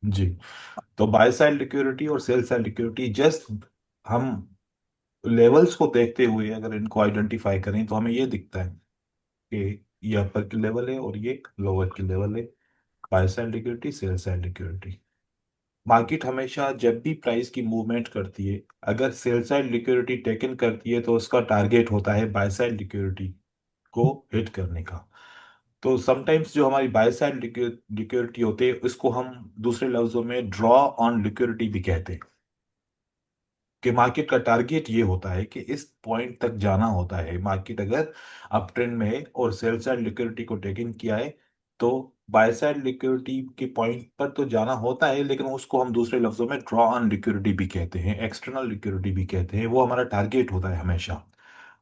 जी। तो by side liquidity और cell side liquidity just हम लेवल्स को देखते हुए अगर इनको आइडेंटिफाई करें तो हमें ये दिखता है कि ये अपर की लेवल है और ये लोअर की लेवल है। By side liquidity, cell side liquidity. Market हमेशा जब भी प्राइस की मूवमेंट करती है, अगर सेल साइड लिक्विडिटी टेकन करती है तो उसका टारगेट होता है बाय साइड लिक्विडिटी को हिट करने का। तो समटाइम्स जो हमारी बाय साइड लिक्विडिटी होती है उसको हम दूसरे लफ्जों में ड्रॉ ऑन लिक्विडिटी भी कहते हैं। कि मार्केट का टारगेट ये होता है कि इस पॉइंट तक जाना होता है। मार्केट अगर अप ट्रेंड में है और सेल साइड लिक्विडिटी को टेक इन किया है तो बाय साइड लिक्विडिटी के पॉइंट पर तो जाना होता है, लेकिन उसको हम दूसरे लफ्जों में ड्रॉ ऑन लिक्विडिटी भी कहते हैं, एक्सटर्नल लिक्विडिटी भी कहते हैं। वो हमारा टारगेट होता है हमेशा।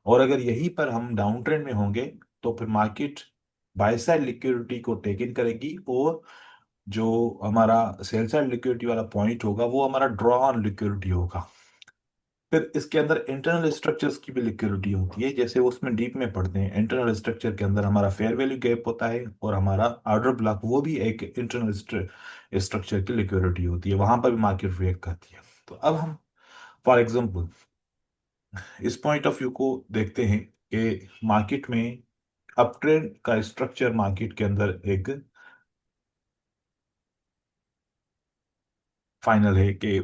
और अगर यहीं पर हम डाउन ट्रेंड में होंगे तो फिर मार्केट बाय साइड लिक्विडिटी को टेक इन करेगी और जो हमारा सेल साइड लिक्विडिटी वाला पॉइंट होगा वो हमारा ड्रॉ ऑन लिक्विडिटी होगा। फिर इसके अंदर इंटरनल स्ट्रक्चर्स की भी लिक्विडिटी होती है, जैसे वो उसमें डीप में पढ़ते हैं। इंटरनल स्ट्रक्चर के अंदर हमारा फेयर वैल्यू गैप होता है और हमारा ऑर्डर ब्लॉक, वो भी एक इंटरनल स्ट्रक्चर की लिक्विडिटी होती है। वहां पर भी मार्केट रिएक्ट करती है। तो अब हम फॉर एग्जांपल इस पॉइंट ऑफ व्यू को देखते हैं कि मार्केट में अप ट्रेंड का स्ट्रक्चर मार्केट के अंदर एक फाइनल है कि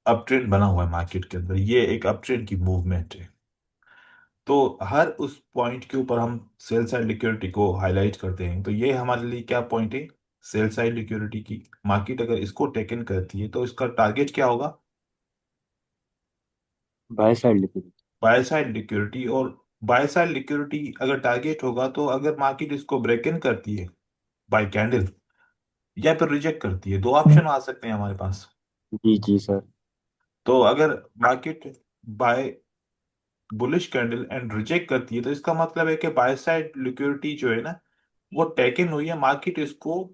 अप ट्रेंड बना हुआ है मार्केट के अंदर, ये एक अप ट्रेंड की मूवमेंट है। तो हर उस पॉइंट के ऊपर हम सेल साइड लिक्विडिटी को हाईलाइट करते हैं। तो ये हमारे लिए क्या पॉइंट है? सेल साइड लिक्विडिटी की। मार्केट अगर इसको टेक इन करती है तो इसका टारगेट क्या होगा? By side liquidity. By side liquidity. और बाय साइड लिक्विडिटी अगर टारगेट होगा तो अगर मार्केट इसको ब्रेक इन करती है बाय कैंडल या फिर रिजेक्ट करती है, दो ऑप्शन आ सकते हैं हमारे पास। जी जी सर। तो अगर market by bullish candle and reject करती है तो इसका मतलब है कि बाय साइड लिक्विडिटी जो है ना वो टेकन हुई है। मार्केट इसको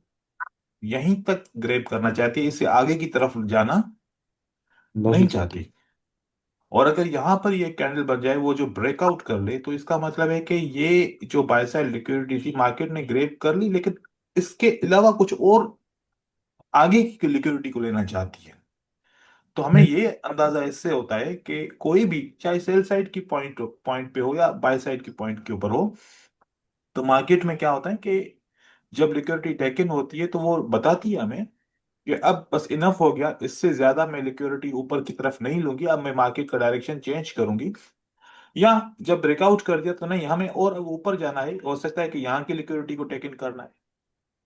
यहीं तक ग्रैब करना चाहती है, इससे आगे की तरफ जाना नहीं नहीं चाहती। चाहती। और अगर यहां पर ये कैंडल बन जाए, वो जो ब्रेकआउट कर ले, तो इसका मतलब है कि ये जो बाय साइड लिक्विडिटी थी मार्केट ने ग्रैब कर ली, लेकिन इसके अलावा कुछ और आगे की लिक्विडिटी को लेना चाहती है। तो हमें ये अंदाजा इससे होता है कि कोई भी, चाहे सेल साइड की पॉइंट पॉइंट पे हो या बाय साइड की पॉइंट के ऊपर हो, तो मार्केट में क्या होता है कि जब लिक्विडिटी टेक इन होती है तो वो बताती है हमें कि अब बस इनफ हो गया, इससे ज्यादा मैं लिक्विडिटी ऊपर की तरफ नहीं लूंगी, अब मैं मार्केट का डायरेक्शन चेंज करूंगी। या जब ब्रेकआउट कर दिया तो नहीं, हमें और अब ऊपर जाना है, हो सकता है कि यहाँ की लिक्विडिटी को टेक इन करना है,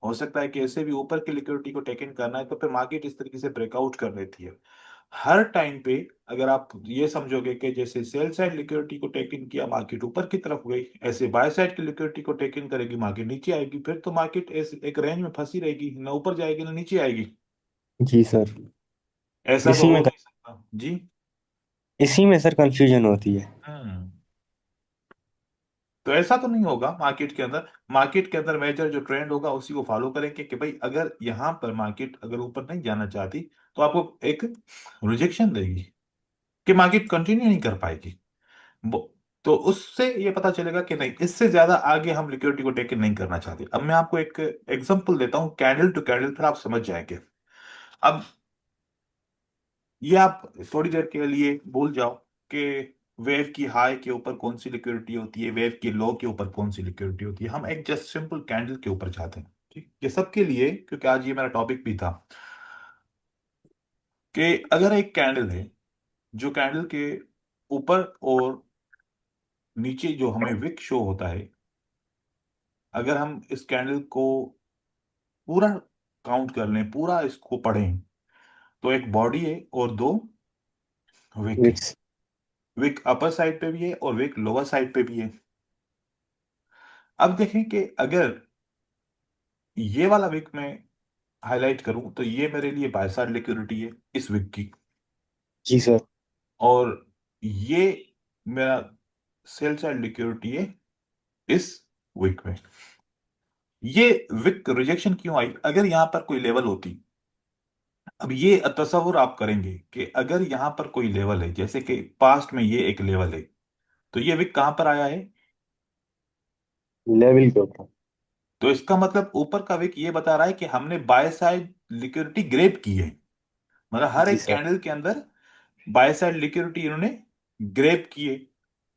हो सकता है कि ऐसे भी ऊपर की लिक्विडिटी को टेक इन करना है, तो फिर मार्केट इस तरीके से ब्रेकआउट कर लेती है। हर टाइम पे अगर आप ये समझोगे कि जैसे सेल साइड लिक्विडिटी को टेक इन किया मार्केट ऊपर की तरफ गई, ऐसे बाय साइड की लिक्विडिटी को टेक इन करेगी मार्केट नीचे आएगी, फिर तो मार्केट एक रेंज में फंसी रहेगी, ना ऊपर जाएगी ना नीचे आएगी। जी सर। ऐसा तो इसी हो में नहीं सकता जी। इसी में सर कंफ्यूजन होती है। हम्म। तो ऐसा तो नहीं होगा मार्केट के अंदर। मार्केट के अंदर मेजर जो ट्रेंड होगा उसी को फॉलो करेंगे कि भाई अगर यहां पर मार्केट अगर ऊपर नहीं जाना चाहती तो आपको एक रिजेक्शन देगी कि मार्केट कंटिन्यू नहीं कर पाएगी। वो तो उससे ये पता चलेगा कि नहीं, इससे ज्यादा आगे हम लिक्विडिटी को टेक नहीं करना चाहते। अब मैं आपको एक एग्जांपल देता हूं कैंडल टू कैंडल, फिर आप समझ जाएंगे। अब ये आप थोड़ी देर के लिए भूल जाओ कि वेव की हाई के ऊपर कौन सी लिक्विडिटी होती है, वेव की लो के ऊपर कौन सी लिक्विडिटी होती है। हम एक जस्ट सिंपल कैंडल के ऊपर जाते हैं। ठीक, ये सबके लिए, क्योंकि आज ये मेरा टॉपिक भी था कि अगर एक कैंडल है जो कैंडल के ऊपर और नीचे जो हमें विक शो होता है, अगर हम इस कैंडल को पूरा काउंट कर लें, पूरा इसको पढ़ें, तो एक बॉडी है और दो विक है। विक्स। विक अपर साइड पे भी है और विक लोअर साइड पे भी है। अब देखें कि अगर ये वाला विक मैं हाईलाइट करूं तो ये मेरे लिए बाय साइड लिक्विडिटी है इस विक की। जी सर। और ये मेरा सेल साइड लिक्विडिटी है इस विक में। ये विक रिजेक्शन क्यों आई? अगर यहां पर कोई लेवल होती, अब ये तस्वुर आप करेंगे कि अगर यहां पर कोई लेवल है, जैसे कि पास्ट में ये एक लेवल है, तो ये विक कहां पर आया है? लेवल के ऊपर। तो इसका मतलब ऊपर का विक ये बता रहा है कि हमने बाय साइड लिक्विडिटी ग्रेप की है, मतलब हर जी एक सर। कैंडल के अंदर बाय साइड लिक्विडिटी इन्होंने ग्रेप की है।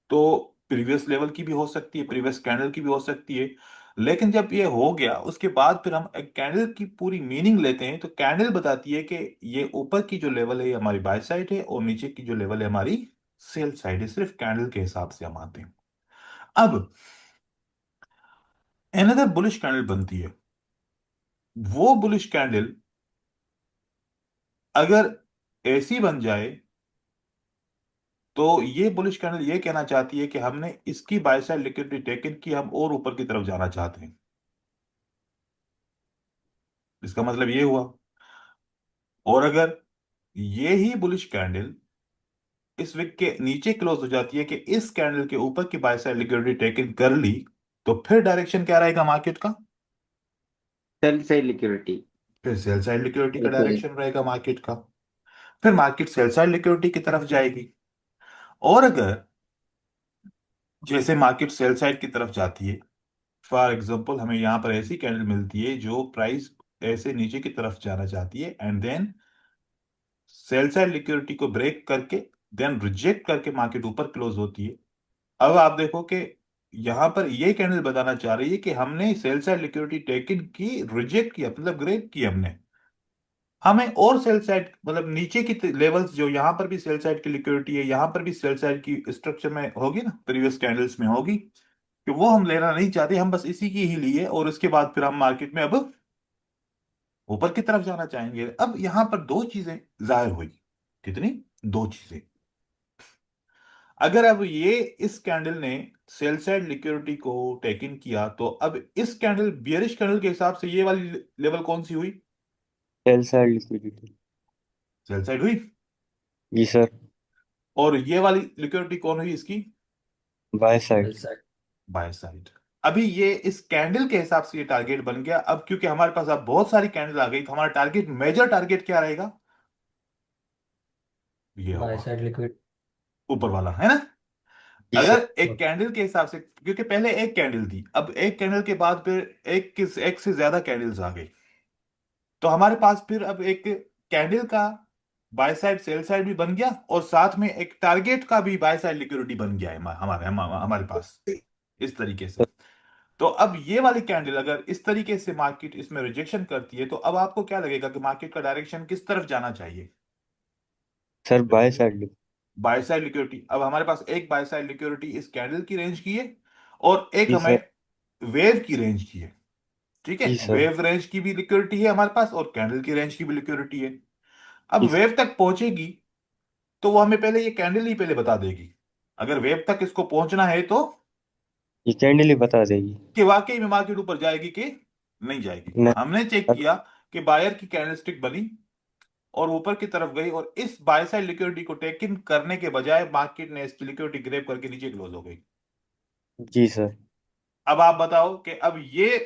तो प्रीवियस लेवल की भी हो सकती है, प्रीवियस कैंडल की भी हो सकती है। लेकिन जब ये हो गया उसके बाद फिर हम एक कैंडल की पूरी मीनिंग लेते हैं, तो कैंडल बताती है कि ये ऊपर की जो लेवल है ये हमारी बाय साइड है, और नीचे की जो लेवल है हमारी सेल साइड है। सिर्फ कैंडल के हिसाब से हम आते हैं। अब एनदर बुलिश कैंडल बनती है। वो बुलिश कैंडल अगर ऐसी बन जाए, तो ये बुलिश कैंडल ये कहना चाहती है कि हमने इसकी बाय साइड लिक्विडिटी टेकन की, हम और ऊपर की तरफ जाना चाहते हैं। इसका मतलब ये हुआ। और अगर ये ही बुलिश कैंडल इस विक के नीचे क्लोज हो जाती है कि इस कैंडल के ऊपर की बाय साइड लिक्विडिटी टेकन कर ली, तो फिर डायरेक्शन क्या रहेगा मार्केट का? Cell side liquidity. फिर सेल साइड लिक्विडिटी का बिल्कुल। डायरेक्शन रहेगा मार्केट का। फिर मार्केट सेल साइड लिक्विडिटी की तरफ जाएगी। और अगर जैसे मार्केट सेल साइड की तरफ जाती है, फॉर एग्जांपल हमें यहां पर ऐसी कैंडल मिलती है जो प्राइस ऐसे नीचे की तरफ जाना चाहती है, and then sell side liquidity को ब्रेक करके देन रिजेक्ट करके मार्केट ऊपर क्लोज होती है। अब आप देखो कि यहां पर ये कैंडल बताना चाह रही है कि हमने सेल साइड लिक्विडिटी टेकन की, रिजेक्ट किया, मतलब ग्रेप किया हमने। हमें और सेल साइड मतलब नीचे की लेवल्स जो यहां पर भी सेल साइड की लिक्विडिटी है, यहां पर भी सेल साइड की स्ट्रक्चर में होगी ना, प्रीवियस कैंडल्स में होगी, कि वो हम लेना नहीं चाहते, हम बस इसी की ही लिए, और उसके बाद फिर हम मार्केट में अब ऊपर की तरफ जाना चाहेंगे। अब यहां पर दो चीजें जाहिर हुई। कितनी? दो चीजें। अगर अब ये इस कैंडल ने सेल साइड लिक्विडिटी को टेक इन किया, तो अब इस कैंडल बियरिश कैंडल के हिसाब से ये वाली लेवल कौन सी हुई? Cell side liquidity. Sell side हुई। जी सर। और ये वाली लिक्विडिटी कौन हुई इसकी? By side. By side. अभी ये इस कैंडल के हिसाब से ये टारगेट बन गया। अब क्योंकि हमारे पास अब बहुत सारी कैंडल आ गई, तो हमारा टारगेट, मेजर टारगेट क्या रहेगा? ये बाय होगा साइड लिक्विड। ऊपर वाला, है ना? जी सर। अगर एक कैंडल के हिसाब से, क्योंकि पहले एक कैंडल थी, अब एक कैंडल के बाद फिर एक से ज्यादा कैंडल्स आ गई, तो हमारे पास फिर अब एक कैंडल का बाय साइड सेल साइड भी बन गया, और साथ में एक टारगेट का भी बाय साइड लिक्विडिटी बन गया है हमारे पास, इस तरीके से। तो अब ये वाली कैंडल अगर इस तरीके से मार्केट इसमें रिजेक्शन करती है, तो अब आपको क्या लगेगा कि मार्केट का डायरेक्शन किस तरफ जाना चाहिए? Sir by side. By side liquidity, अब हमारे पास एक बाय साइड लिक्विडिटी इस कैंडल की रेंज की है, और एक जी हमें सर। वेव की रेंज की है। ठीक है, जी सर। वेव रेंज की भी लिक्विडिटी है हमारे पास, और कैंडल की रेंज की भी लिक्विडिटी है। अब जी सर। वेव तक पहुंचेगी, तो वो हमें पहले ये कैंडल ही पहले बता देगी। अगर वेव तक इसको पहुंचना है, तो ये कैंडल ही बता देगी। कि वाकई में मार्केट ऊपर जाएगी कि नहीं जाएगी। नहीं। हमने चेक अग- किया कि बायर की कैंडलस्टिक बनी और ऊपर की तरफ गई, और इस बाय साइड लिक्विडिटी को टेक इन करने के बजाय मार्केट ने इसकी लिक्विडिटी ग्रैब करके नीचे क्लोज हो गई। जी सर। अब आप बताओ कि अब ये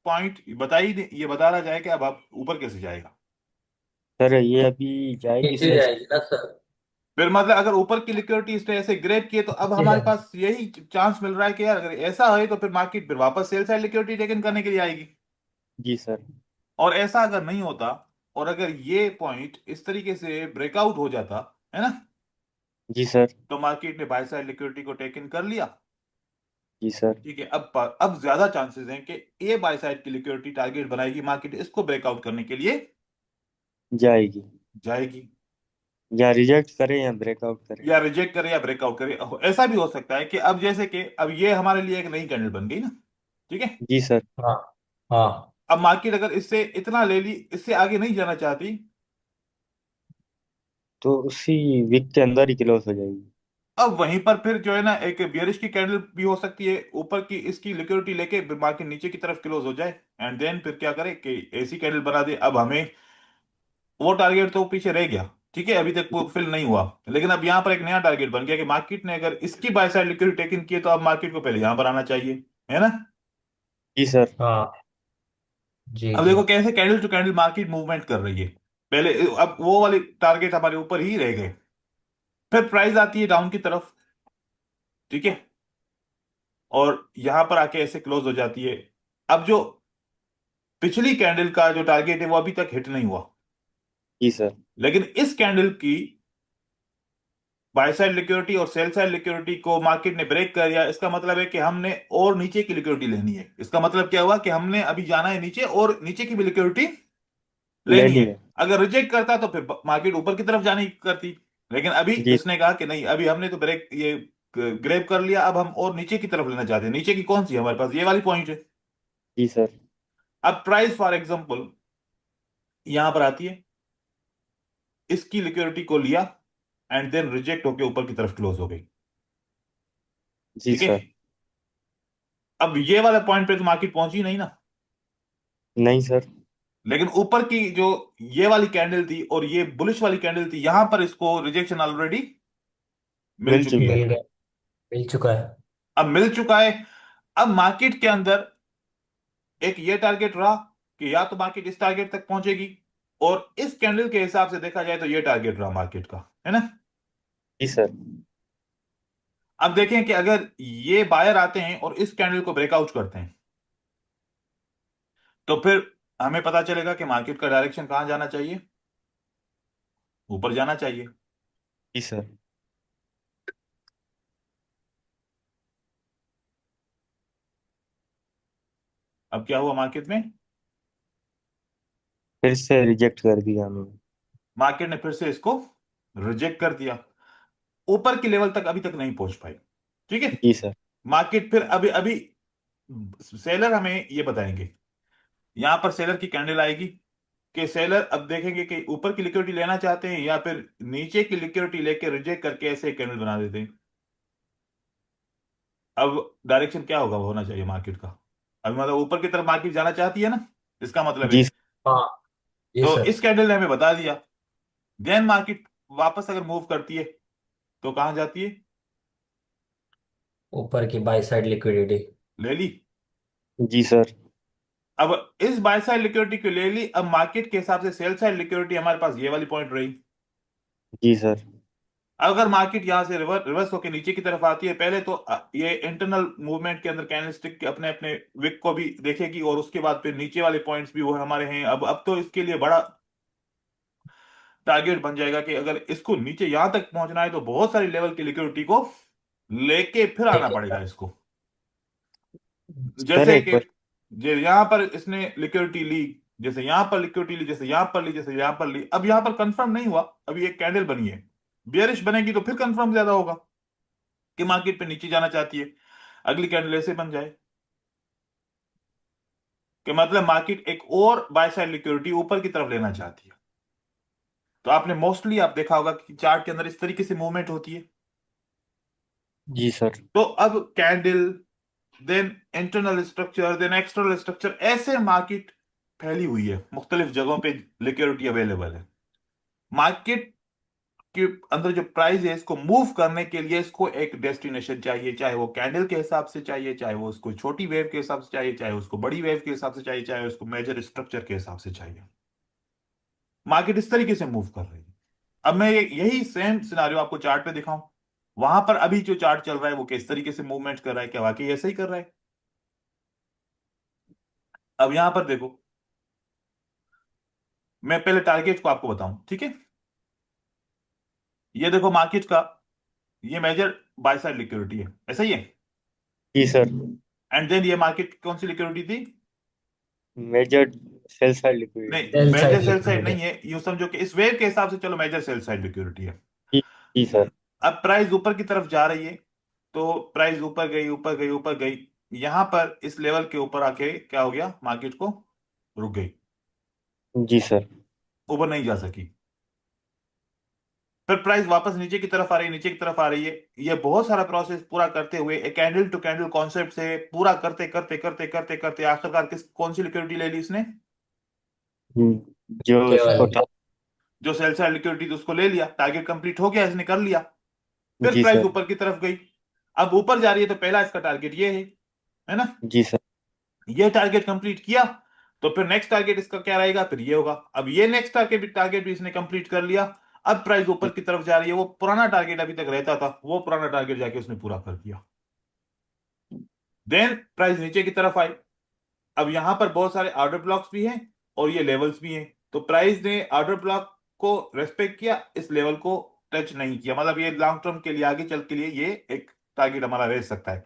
पॉइंट बता ही ये बता रहा जाए कि अब आप ऊपर कैसे जाएगा? सर ये अभी जाएगी नीचे सेल। जाएगी ना सर। फिर मतलब अगर ऊपर की लिक्विडिटी इसने ऐसे ग्रैब किए, तो अब नीचे हमारे जाएगी। पास यही चांस मिल रहा है कि यार अगर ऐसा है, तो फिर मार्केट फिर वापस सेल साइड लिक्विडिटी टेक इन करने के लिए आएगी। जी सर। और ऐसा अगर नहीं होता, और अगर ये पॉइंट इस तरीके से ब्रेकआउट हो जाता, है ना, जी सर। तो मार्केट ने बाय साइड लिक्विडिटी को टेक इन कर लिया। जी सर। ठीक है, अब ज्यादा चांसेस हैं कि ए बाय साइड की लिक्विडिटी टारगेट बनाएगी, मार्केट इसको ब्रेकआउट करने के लिए जाएगी। जाएगी। या रिजेक्ट करे या ब्रेकआउट करे। या रिजेक्ट करे या ब्रेकआउट करे। ऐसा भी हो सकता है कि अब जैसे कि अब ये हमारे लिए एक नई कैंडल बन गई ना, ठीक है, जी सर। हाँ हाँ। अब मार्केट अगर इससे इतना ले ली, इससे आगे नहीं जाना चाहती, तो उसी वीक के अंदर ही क्लोज हो जाएगी। अब वहीं पर फिर जो है ना, एक बियरिश की कैंडल भी हो सकती है ऊपर की, इसकी लिक्विडिटी लेके मार्केट नीचे की तरफ क्लोज हो जाए, एंड देन फिर क्या करे कि ऐसी कैंडल बना दे। अब हमें वो टारगेट तो पीछे रह गया, ठीक है, अभी तक फुलफिल नहीं हुआ, लेकिन अब यहां पर एक नया टारगेट बन गया कि मार्केट ने अगर इसकी बाय साइड लिक्विडिटी टेकन की है, तो अब मार्केट को पहले यहां पर आना चाहिए, है ना? जी सर। हाँ। जी अब जी। देखो कैसे candle to candle market movement कर रही है। पहले अब वो वाले टारगेट हमारे ऊपर ही रह गए, फिर प्राइस आती है डाउन की तरफ, ठीक है, और यहां पर आके ऐसे क्लोज हो जाती है। अब जो पिछली कैंडल का जो टारगेट है वो अभी तक हिट नहीं हुआ, जी सर। लेकिन इस कैंडल की बाय साइड लिक्विडिटी और सेल साइड लिक्विडिटी को मार्केट ने ब्रेक कर दिया। इसका मतलब है कि हमने और नीचे की लिक्विडिटी लेनी है। इसका मतलब क्या हुआ कि हमने अभी जाना है नीचे और नीचे की भी लिक्विडिटी लेनी लेनी है। है। अगर रिजेक्ट करता तो फिर मार्केट ऊपर की तरफ जानी करती, लेकिन अभी जी। इसने कहा कि नहीं, अभी हमने तो ब्रेक ये ग्रेब कर लिया, अब हम और नीचे की तरफ लेना चाहते हैं। नीचे की कौन सी है हमारे पास? ये वाली पॉइंट है। जी सर। अब प्राइस फॉर एग्जांपल यहां पर आती है, इसकी लिक्विडिटी को लिया एंड देन रिजेक्ट होकर ऊपर की तरफ क्लोज हो गई। जी ठीक है, सर। अब ये वाला पॉइंट पे तो मार्केट पहुंची नहीं ना, नहीं सर। लेकिन ऊपर की जो ये वाली कैंडल थी और ये बुलिश वाली कैंडल थी, यहां पर इसको रिजेक्शन ऑलरेडी मिल मिल चुकी चुका है। मिल गया, मिल चुका है। अब मिल चुका है। अब मार्केट के अंदर एक ये टारगेट रहा कि या तो मार्केट इस टारगेट तक पहुंचेगी, और इस कैंडल के हिसाब से देखा जाए तो ये टारगेट रहा मार्केट का, है ना। जी सर। अब देखें कि अगर ये बायर आते हैं और इस कैंडल को ब्रेकआउट करते हैं, तो फिर हमें पता चलेगा कि मार्केट का डायरेक्शन कहां जाना चाहिए, ऊपर जाना चाहिए। जी सर। अब क्या हुआ मार्केट में? फिर से रिजेक्ट कर दिया हमें। मार्केट ने फिर से इसको रिजेक्ट कर दिया, ऊपर की लेवल तक अभी तक नहीं पहुंच पाई। ठीक है, जी सर। मार्केट फिर अभी अभी सेलर हमें ये बताएंगे, यहां पर सेलर की कैंडल आएगी कि सेलर अब देखेंगे कि ऊपर की लिक्विडिटी लेना चाहते हैं या फिर नीचे की लिक्विडिटी लेके रिजेक्ट करके ऐसे कैंडल बना देते हैं। अब डायरेक्शन क्या होगा, होना चाहिए मार्केट का? अब मतलब ऊपर की तरफ मार्केट जाना चाहती है ना, इसका मतलब है। जी सर। हाँ जी तो सर। इस कैंडल ने हमें बता दिया। देन मार्केट वापस अगर मूव करती है तो कहां जाती है? ऊपर की बाई साइड लिक्विडिटी। ले ली। जी सर। अब इस बाय साइड लिक्विडिटी को ले ली, अब मार्केट के हिसाब से सेल साइड लिक्विडिटी हमारे पास ये वाली पॉइंट रही। जी सर। अगर मार्केट यहां से रिवर्स होकर नीचे की तरफ आती है, पहले तो ये इंटरनल मूवमेंट के अंदर कैंडलस्टिक के अपने अपने विक को भी देखेगी, और उसके बाद फिर नीचे वाले पॉइंट्स भी वो हमारे हैं। अब तो इसके लिए बड़ा टारगेट बन जाएगा कि अगर इसको नीचे यहां तक पहुंचना है तो बहुत सारी लेवल की लिक्विडिटी को लेके फिर आना ठीक है। पड़ेगा इसको। सर जैसे एक कि बार। यहां पर इसने लिक्विडिटी ली, जैसे यहां पर लिक्विडिटी ली, जैसे यहां पर ली, जैसे यहां पर ली। अब यहां पर कंफर्म नहीं हुआ, अभी एक कैंडल बनी है। बियरिश बनेगी तो फिर कंफर्म ज्यादा होगा कि मार्केट पे नीचे जाना चाहती है। अगली कैंडल ऐसे बन जाए कि मतलब मार्केट एक और बाय साइड लिक्विडिटी ऊपर की तरफ लेना चाहती है। तो आपने मोस्टली आप देखा होगा कि चार्ट के अंदर इस तरीके से मूवमेंट होती है। जी सर। तो अब candle, then internal structure, then external structure, ऐसे मार्केट फैली हुई है, मुख्तलिफ जगहों पे लिक्विडिटी अवेलेबल है। मार्केट के अंदर जो प्राइस है, इसको मूव करने के लिए इसको एक डेस्टिनेशन चाहिए, चाहे वो कैंडल के हिसाब से चाहिए, चाहे वो उसको छोटी वेव के हिसाब से चाहिए, चाहे उसको बड़ी वेव के हिसाब से चाहिए, चाहे उसको मेजर स्ट्रक्चर के हिसाब से चाहिए। मार्केट इस तरीके से मूव कर रही है। अब मैं यही सेम सिनारियो आपको चार्ट पे दिखाऊं, वहां पर अभी जो चार्ट चल रहा है वो किस तरीके से मूवमेंट कर रहा है, क्या वाकई ऐसा ही कर रहा है? अब यहां पर देखो, मैं पहले टारगेट को आपको बताऊं, ठीक है। ये देखो मार्केट का, ये मेजर बाय साइड लिक्विडिटी है, ऐसा ही है। जी सर। एंड देन ये मार्केट कौन सी लिक्विडिटी थी? Measured sell side liquidity. नहीं, sell major side sell side liquidity. नहीं है, यूं समझो कि इस वेव के हिसाब से चलो मेजर सेल साइड लिक्विडिटी है। जी। जी सर। अब प्राइस ऊपर की तरफ जा रही है, तो प्राइस ऊपर गई, ऊपर गई, ऊपर गई। यहां पर इस लेवल के ऊपर आके क्या हो गया, मार्केट को रुक गई, जी सर। ऊपर नहीं जा सकी। फिर प्राइस वापस नीचे की तरफ आ रही है, नीचे की तरफ आ रही है। ये बहुत सारा प्रोसेस पूरा करते हुए एक कैंडल टू कैंडल कॉन्सेप्ट से पूरा करते करते करते करते करते आखिरकार किस कौन सी लिक्विडिटी ले ली इसने? जो के उसको वाली। जो सेल साइड लिक्विडिटी थी उसको ले लिया, टारगेट कंप्लीट हो गया, इसने कर लिया। फिर जी प्राइस सर। ऊपर की तरफ गई। अब ऊपर जा रही है तो पहला इसका टारगेट ये है ना। जी सर। ये टारगेट कंप्लीट किया तो फिर नेक्स्ट टारगेट इसका क्या रहेगा, फिर ये होगा। अब ये नेक्स्ट टारगेट भी इसने कंप्लीट कर लिया। अब प्राइस ऊपर की तरफ जा रही है, वो पुराना टारगेट अभी तक रहता था, वो पुराना टारगेट जाके उसने पूरा कर दिया। देन प्राइस नीचे की तरफ आई। अब यहाँ पर बहुत सारे ऑर्डर ब्लॉक्स भी हैं और ये लेवल्स भी हैं। तो प्राइस ने ऑर्डर ब्लॉक को रेस्पेक्ट किया, इस लेवल को टच नहीं किया, मतलब ये लॉन्ग टर्म के लिए, आगे चल के लिए ये एक टारगेट हमारा रह सकता है।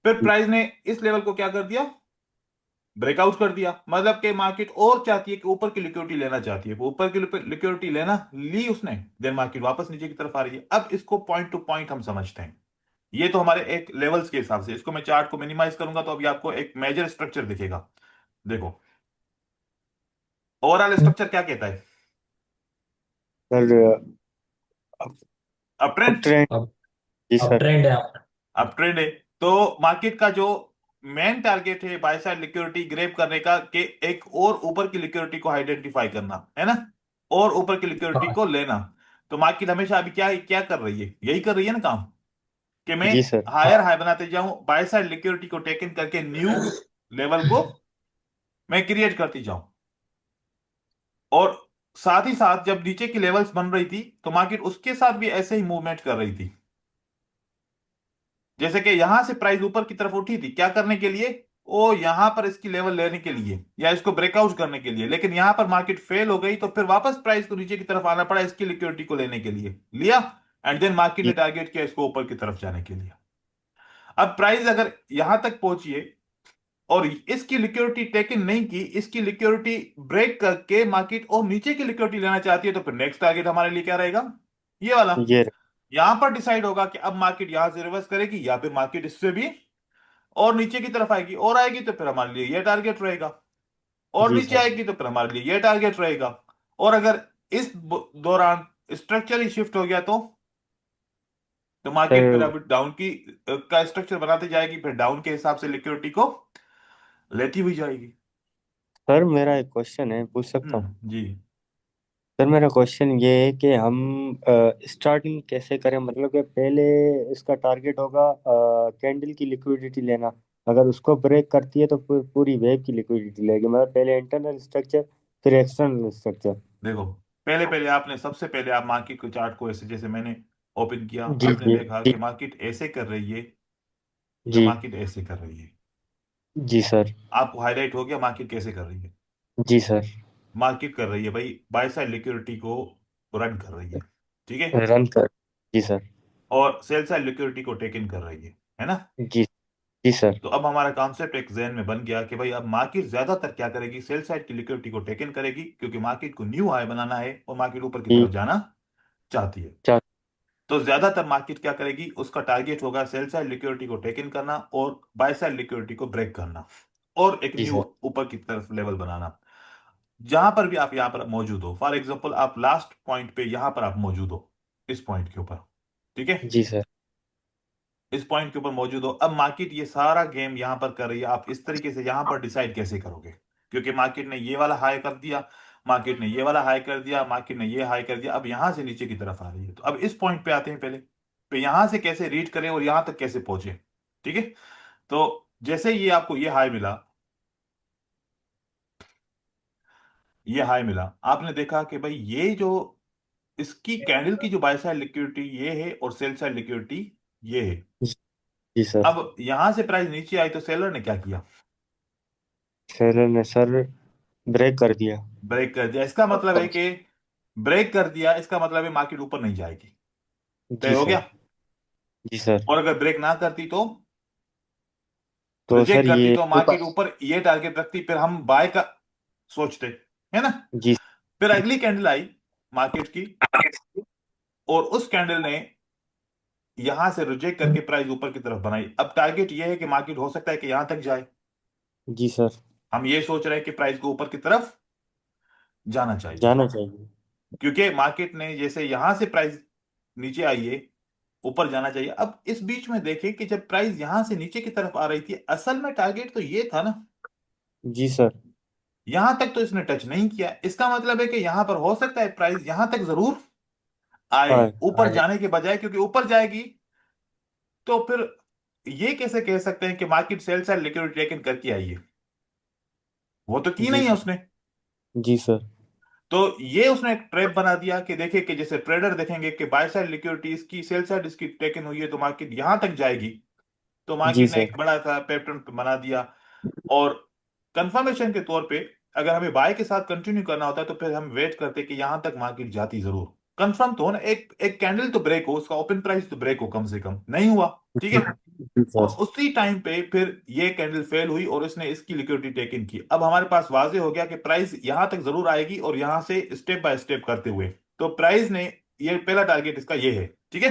फिर प्राइस ने इस लेवल को क्या कर दिया, ब्रेकआउट कर दिया, मतलब कि मार्केट और चाहती है कि ऊपर की लिक्विडिटी लेना चाहती है, वो ऊपर की लिक्विडिटी लेना ली उसने, देन मार्केट वापस नीचे की तरफ आ रही है। अब इसको पॉइंट टू पॉइंट हम समझते हैं। ये तो हमारे एक लेवल्स के हिसाब से, इसको मैं चार्ट को मिनिमाइज करूंगा तो अभी आपको एक मेजर स्ट्रक्चर दिखेगा। देखो, ओवरऑल स्ट्रक्चर क्या कहता है, सर अप ट्रेंड, ट्रेंड। अब जी अब सर। ट्रेंड है। अप ट्रेंड है। तो मार्केट का जो मेन टारगेट है बाय साइड लिक्विडिटी ग्रैब करने का, कि एक और ऊपर की लिक्विडिटी को आइडेंटिफाई करना है ना, और ऊपर की लिक्विडिटी हाँ को लेना। तो मार्केट हमेशा अभी क्या क्या कर रही है, यही कर रही है ना काम, कि मैं जी सर। हायर हाँ हाई बनाते जाऊं, बाय साइड लिक्विडिटी को टेकन करके न्यू लेवल को मैं क्रिएट करती जाऊं। और साथ ही साथ जब नीचे की लेवल्स बन रही थी तो मार्केट उसके साथ भी ऐसे ही मूवमेंट कर रही थी। जैसे कि यहां से प्राइस ऊपर की तरफ उठी थी, क्या करने के लिए, ओ यहां पर इसकी लेवल लेने के लिए या इसको ब्रेकआउट करने के लिए, लेकिन यहां पर मार्केट फेल हो गई तो फिर वापस प्राइस को नीचे की तरफ आना पड़ा इसकी लिक्विडिटी को लेने के लिए, लिया, एंड देन मार्केट ने जी टारगेट किया इसको ऊपर की तरफ जाने के लिए। अब प्राइस अगर यहां तक पहुंची है और इसकी लिक्विडिटी टेकन नहीं की, इसकी लिक्विडिटी ब्रेक करके मार्केट और नीचे की लिक्विडिटी लेना चाहती है, तो फिर नेक्स्ट टारगेट हमारे लिए क्या रहेगा, ये वाला। ये यहां पर डिसाइड होगा कि अब मार्केट यहां से रिवर्स करेगी या फिर मार्केट इससे भी और नीचे की तरफ आएगी, और आएगी तो फिर हमारे लिए यह टारगेट रहेगा, और जी नीचे सर। आएगी तो फिर हमारे लिए यह टारगेट रहेगा। और अगर इस दौरान स्ट्रक्चर ही शिफ्ट हो गया तो मार्केट फिर सर अब डाउन की का स्ट्रक्चर बनाती जाएगी, फिर डाउन के हिसाब से लिक्विडिटी को लेती हुई जाएगी। सर मेरा एक क्वेश्चन है, पूछ सकता हूँ? जी। सर मेरा क्वेश्चन ये है कि हम स्टार्टिंग कैसे करें, मतलब कि पहले इसका टारगेट होगा कैंडल की लिक्विडिटी लेना। अगर उसको ब्रेक करती है तो पूरी वेव की लिक्विडिटी लेगी, मतलब पहले इंटरनल स्ट्रक्चर फिर एक्सटर्नल स्ट्रक्चर। देखो, पहले पहले आपने, सबसे पहले आप मार्केट को चार्ट को ऐसे, जैसे मैंने ओपन किया, जी आपने जी देखा जी कि मार्केट ऐसे कर रही है या जी मार्केट ऐसे कर रही है। जी सर। आपको हाईलाइट हो गया मार्केट कैसे कर रही है। जी सर। मार्केट कर रही है भाई, बाय साइड लिक्विडिटी को रन कर रही है, ठीक है, रन कर। जी सर। और सेल साइड लिक्विडिटी को टेक इन कर रही है ना। जी जी सर। तो अब हमारा कॉन्सेप्ट एक जहन में बन गया कि भाई अब मार्केट ज्यादातर क्या करेगी, सेल साइड की लिक्विडिटी को टेक इन करेगी, क्योंकि मार्केट को न्यू हाई बनाना है और मार्केट ऊपर की जी तरफ जाना चाहती है। चार। तो ज्यादातर मार्केट क्या करेगी, उसका टारगेट होगा सेल साइड लिक्विडिटी को टेक इन करना और बाय साइड लिक्विडिटी को ब्रेक करना और एक जी न्यू सर। ऊपर की तरफ लेवल बनाना। जहां पर भी आप यहां पर मौजूद हो, फॉर एग्जांपल आप लास्ट पॉइंट पे यहां पर आप मौजूद हो, इस पॉइंट के ऊपर, ठीक है, जी सर। इस पॉइंट के ऊपर मौजूद हो। अब मार्केट ये सारा गेम यहां पर कर रही है, आप इस तरीके से यहां पर डिसाइड कैसे करोगे, क्योंकि मार्केट ने ये वाला हाई कर दिया, मार्केट ने ये वाला हाई कर दिया, मार्केट ने ये हाई कर दिया, अब यहां से नीचे की तरफ आ रही है। तो अब इस पॉइंट पे आते हैं पहले, तो यहां से कैसे रीड करें और यहां तक कैसे पहुंचे, ठीक है। तो जैसे ये आपको ये हाई मिला, ये हाई मिला, आपने देखा कि भाई ये जो इसकी कैंडल की जो बाय साइड लिक्विडिटी ये है और सेल साइड लिक्विडिटी ये है। जी सर। अब यहां से प्राइस नीचे आई तो सेलर ने क्या किया, सर ने सर ब्रेक कर दिया। ब्रेक कर दिया। इसका मतलब है कि ब्रेक कर दिया, इसका मतलब है मार्केट ऊपर नहीं जाएगी, तय जी हो सर। गया। जी सर। और अगर ब्रेक ना करती तो, तो सर रिजेक्ट करती ये तो मार्केट ऊपर ये टारगेट रखती, फिर हम बाय का सोचते, है ना। जी फिर अगली कैंडल आई मार्केट की, और उस कैंडल ने यहां से रिजेक्ट करके प्राइस ऊपर की तरफ बनाई। अब टारगेट ये है कि मार्केट हो सकता है कि यहां तक जाए, जी सर। हम ये सोच रहे हैं कि प्राइस को ऊपर की तरफ जाना चाहिए, जाना चाहिए। क्योंकि मार्केट ने जैसे यहां से प्राइस नीचे आई है, ऊपर जाना चाहिए। अब इस बीच में देखें कि जब प्राइस यहां से नीचे की तरफ आ रही थी, असल में टारगेट तो ये था ना, जी सर। यहां तक तो इसने टच नहीं किया। इसका मतलब है कि यहां पर हो सकता है प्राइस यहां तक जरूर आए, हाँ। ऊपर आए। जाने के बजाय, क्योंकि ऊपर जाएगी तो फिर ये कैसे कह सकते हैं कि market cell side liquidity taken करके आई है, वो तो की जी नहीं है सर। उसने। जी सर। तो ये उसने एक ट्रैप बना दिया कि देखिए कि जैसे ट्रेडर देखेंगे कि बाय साइड लिक्विडिटी इसकी, सेल साइड इसकी टेकन हुई है, तो मार्केट यहां तक जाएगी। तो जी मार्केट ने सर। एक बड़ा सा पैटर्न बना दिया और कंफर्मेशन के तौर पे अगर हमें बाय के साथ कंटिन्यू करना होता है तो फिर हम वेट करते कि यहां तक मार्केट जाती जरूर, कंफर्म तो हो ना, एक एक कैंडल तो ब्रेक हो, उसका ओपन प्राइस तो ब्रेक हो, कम से कम नहीं हुआ, ठीक है। जी और सर। उसी टाइम पे फिर ये कैंडल फेल हुई और इसने इसकी लिक्विडिटी टेकन की। अब हमारे पास वाजे हो गया कि प्राइस यहां तक जरूर आएगी और यहां से स्टेप बाय स्टेप करते हुए, तो प्राइस ने, ये पहला टारगेट इसका ये है, ठीक है,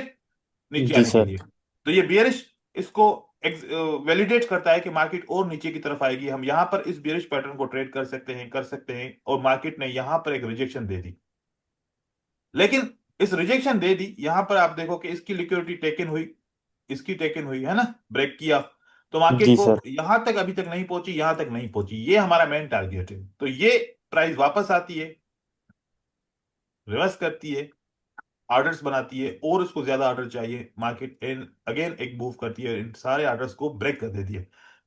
नीचे जी आने के सर। लिए। तो ये बियरिश इसको वैलिडेट करता है कि मार्केट और नीचे की तरफ आएगी, हम यहां पर इस बियरिश पैटर्न को ट्रेड कर सकते हैं। और मार्केट ने यहां पर एक रिजेक्शन दे दी, लेकिन इस रिजेक्शन दे दी, यहां पर आप देखो कि इसकी लिक्विडिटी टेकन हुई, इसकी टेकन हुई है ना, ब्रेक किया, तो मार्केट जी को सर। यहां तक अभी तक नहीं पहुंची, यहां तक नहीं पहुंची, ये हमारा मेन टारगेट है। तो ये प्राइस वापस आती है, रिवर्स करती है, ऑर्डर्स बनाती है और उसको ज्यादा ऑर्डर चाहिए, मार्केट एंड अगेन एक मूव करती है, इन सारे ऑर्डर्स को ब्रेक कर देती है।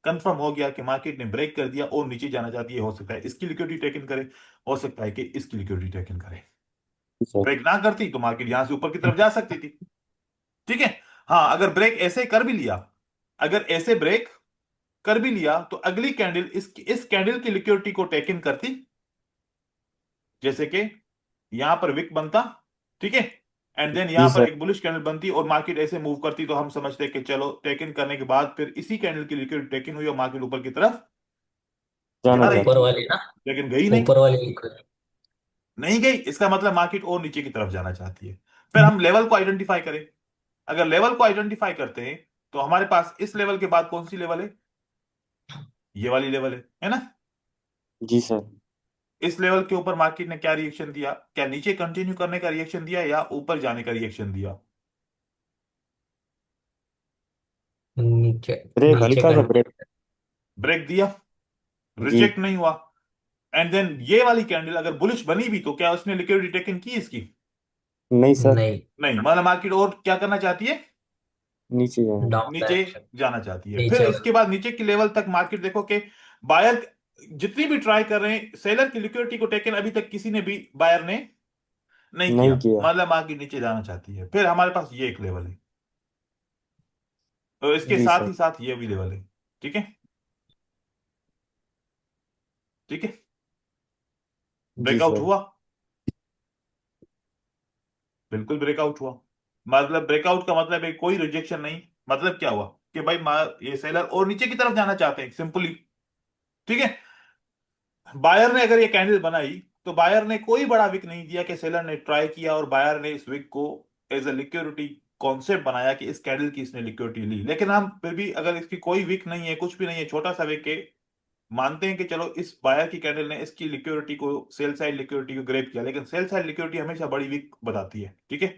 कंफर्म हो गया कि मार्केट ने ब्रेक कर दिया और नीचे जाना चाहती है, हो सकता है इसकी लिक्विडिटी टेकन करे, हो सकता है कि इसकी लिक्विडिटी टेकन करे। जी सर। ब्रेक ना करती तो मार्केट यहां से ऊपर की तरफ जा सकती थी, ठीक है। हाँ, अगर ब्रेक ऐसे कर भी लिया, अगर ऐसे ब्रेक कर भी लिया तो अगली कैंडल इस कैंडल की लिक्विडिटी को टेकन करती, जैसे कि यहां पर विक बनता, ठीक है, एंड देन जी यहां पर सर। एक बुलिश कैंडल बनती और मार्केट ऐसे मूव करती, तो हम समझते कि चलो टेकन करने के बाद फिर इसी कैंडल की लिक्विडिटी टेकन हुई और मार्केट ऊपर की तरफ जाना जा रही ऊपर थी, चाहती वाली ना, लेकिन गई नहीं, ऊपर वाली लिक्विड। नहीं गई। इसका मतलब मार्केट और नीचे की तरफ जाना चाहती है। फिर हम लेवल को आइडेंटिफाई करें। अगर लेवल को आइडेंटिफाई करते हैं तो हमारे पास इस लेवल के बाद कौन सी लेवल है, ये वाली लेवल है ना। है। जी सर। इस लेवल के ऊपर मार्केट ने क्या रिएक्शन दिया, क्या नीचे कंटिन्यू करने का रिएक्शन दिया या ऊपर जाने का रिएक्शन दिया, नीचे, ब्रेक, नीचे हल्का सा कंटिन्यू। ब्रेक। ब्रेक दिया, जी। रिजेक्ट नहीं हुआ, एंड देन ये वाली कैंडल अगर बुलिश बनी भी तो क्या उसने लिक्विडिटी टेकन की इसकी, नहीं सर। नहीं, नहीं, मतलब मार्केट और क्या करना चाहती है, नीचे जाना। डाउन नीचे डायरेक्शन, जाना चाहती है। फिर नीचे इसके बाद नीचे की लेवल तक मार्केट देखो कि बायर जितनी भी ट्राई कर रहे हैं, सेलर की लिक्विडिटी को टेकन अभी तक किसी ने भी बायर ने नहीं नहीं किया, किया। मतलब मार्केट नीचे जाना चाहती है। फिर हमारे पास ये एक लेवल है, तो इसके जी साथ सर। ही साथ ये भी लेवल है, ठीक है, ठीक है। जी ब्रेकआउट सर। हुआ, बिल्कुल ब्रेकआउट हुआ। मतलब ब्रेकआउट का मतलब है कोई रिजेक्शन नहीं, मतलब क्या हुआ कि भाई ये सेलर और नीचे की तरफ जाना चाहते हैं सिंपली, ठीक है। बायर ने अगर ये कैंडल बनाई तो बायर ने कोई बड़ा विक नहीं दिया कि सेलर ने ट्राई किया और बायर ने इस विक को एज ए लिक्विडिटी कॉन्सेप्ट बनाया कि इस कैंडल की इसने लिक्विडिटी ली, लेकिन हम फिर भी अगर इसकी कोई विक नहीं है, कुछ भी नहीं है, छोटा सा विक है, मानते हैं कि चलो इस बायर की कैंडल ने इसकी लिक्विडिटी को, सेल साइड लिक्विडिटी को ग्रैब किया, लेकिन सेल साइड लिक्विडिटी हमेशा बड़ी विक बताती है, ठीक है।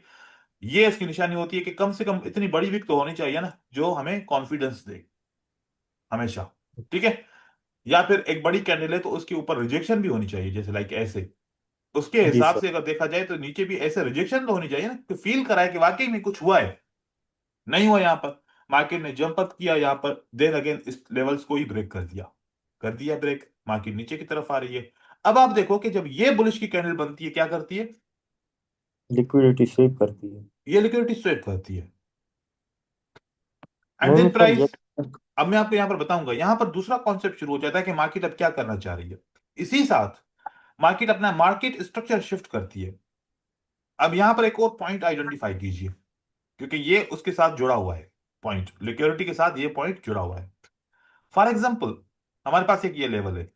ये इसकी निशानी होती है कि कम से कम इतनी बड़ी विक तो होनी चाहिए ना जो हमें कॉन्फिडेंस दे हमेशा, ठीक है। या फिर एक बड़ी कैंडल है तो उसके ऊपर रिजेक्शन भी होनी चाहिए, जैसे लाइक ऐसे, उसके जी हिसाब सर। से अगर देखा जाए तो नीचे भी ऐसे रिजेक्शन तो होनी चाहिए ना, कि फील कराए कि वाकई में कुछ हुआ है, नहीं हुआ यहाँ पर। मार्केट ने जंप अप किया यहाँ पर, देन अगेन इस लेवल्स को ही ब्रेक कर दिया ब्रेक, मार्केट नीचे की तरफ आ रही है। अब आप देखो कि जब ये बुलिश की कैंडल बनती है क्या करती है, लिक्विडिटी स्वीप करती है। ये लिक्विडिटी स्वेप करती है, एंड नहीं देन नहीं सर, ये प्राइस। अब मैं आपको यहां पर बताऊंगा, यहां पर दूसरा कॉन्सेप्ट शुरू हो जाता है कि मार्केट अब क्या करना चाह रही है। इसी साथ मार्केट अपना मार्केट स्ट्रक्चर शिफ्ट करती है। अब यहां पर एक और पॉइंट आइडेंटिफाई कीजिए, क्योंकि ये उसके साथ जुड़ा हुआ है, पॉइंट लिक्विडिटी के साथ ये पॉइंट जुड़ा हुआ है। फॉर एग्जाम्पल, हमारे पास एक ये लेवल है,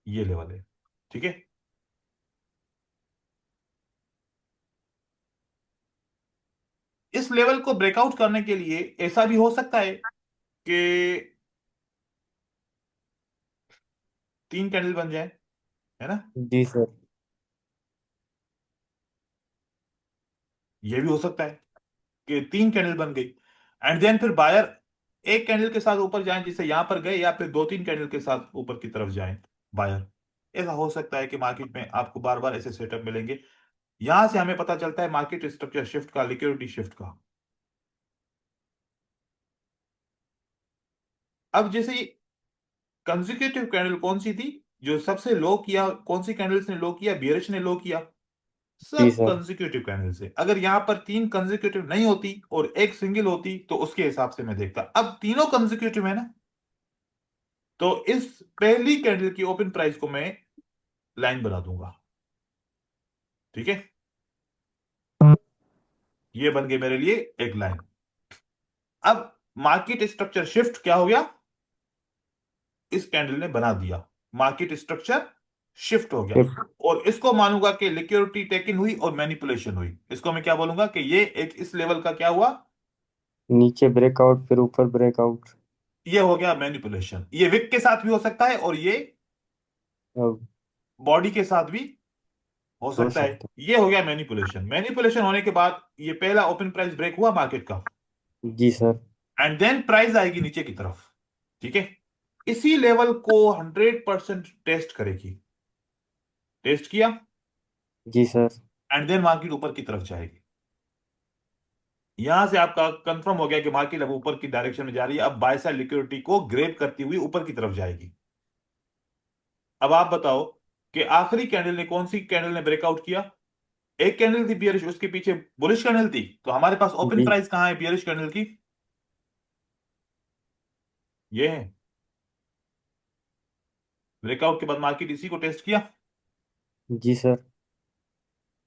ये लेवल है, ठीक है। इस लेवल को ब्रेकआउट करने के लिए ऐसा भी हो सकता है कि तीन कैंडल बन जाए, है ना, जी सर। ये भी हो सकता है कि तीन कैंडल बन गई, एंड देन फिर बायर एक कैंडल के साथ ऊपर जाएं, जिससे यहां पर गए, या फिर दो तीन कैंडल के साथ ऊपर की तरफ जाएं बायर। ऐसा हो सकता है कि मार्केट में आपको बार बार ऐसे सेटअप मिलेंगे। यहां से हमें पता चलता है मार्केट स्ट्रक्चर शिफ्ट का, लिक्विडिटी शिफ्ट का। अब जैसे कंजिक्यूटिव कैंडल कौन सी थी जो सबसे लो किया, कौन सी कैंडल्स ने लो किया, बियरिश ने लो किया, जी सब सर। कंजिक्यूटिव कैंडल से। अगर यहां पर तीन कंजिक्यूटिव नहीं होती और एक सिंगल होती तो उसके हिसाब से मैं देखता, अब तीनों कंजिक्यूटिव है ना, तो इस पहली कैंडल की ओपन प्राइस को मैं लाइन बना दूंगा। ठीक है, ये बन गई मेरे लिए एक लाइन। अब मार्केट स्ट्रक्चर शिफ्ट क्या हो गया, इस कैंडल ने बना दिया, मार्केट स्ट्रक्चर शिफ्ट हो गया। शिफ्ट। और इसको मानूंगा कि लिक्विडिटी टेकन हुई और मैनिपुलेशन हुई। इसको मैं क्या बोलूंगा कि ये एक इस लेवल का क्या हुआ, नीचे ब्रेकआउट फिर ऊपर ब्रेकआउट। ये हो गया मैनिपुलेशन। ये विक के साथ भी हो सकता है और ये अब बॉडी के साथ भी हो हो सकता है। सकता ये हो गया मैनिपुलेशन। मैनिपुलेशन होने के बाद ये पहला ओपन प्राइस ब्रेक हुआ मार्केट का, है। जी सर। एंड देन प्राइस आएगी नीचे की तरफ। ठीक है, इसी लेवल को 100% टेस्ट करेगी। टेस्ट किया, जी सर। एंड देन मार्केट ऊपर की तरफ जाएगी। यहां से आपका कंफर्म हो गया कि मार्केट अब ऊपर की डायरेक्शन में जा रही है। अब बाय साइड लिक्विडिटी को ग्रैब करती हुई ऊपर की तरफ जाएगी। अब आप बताओ कि आखिरी कैंडल ने, कौन सी कैंडल ने ब्रेकआउट किया। एक कैंडल थी बियरिश, उसके पीछे बुलिश कैंडल थी। तो हमारे पास ओपन जी प्राइस कहां है बियरिश कैंडल की, ये है। ब्रेकआउट के बाद मार्केट इसी को टेस्ट किया, जी सर।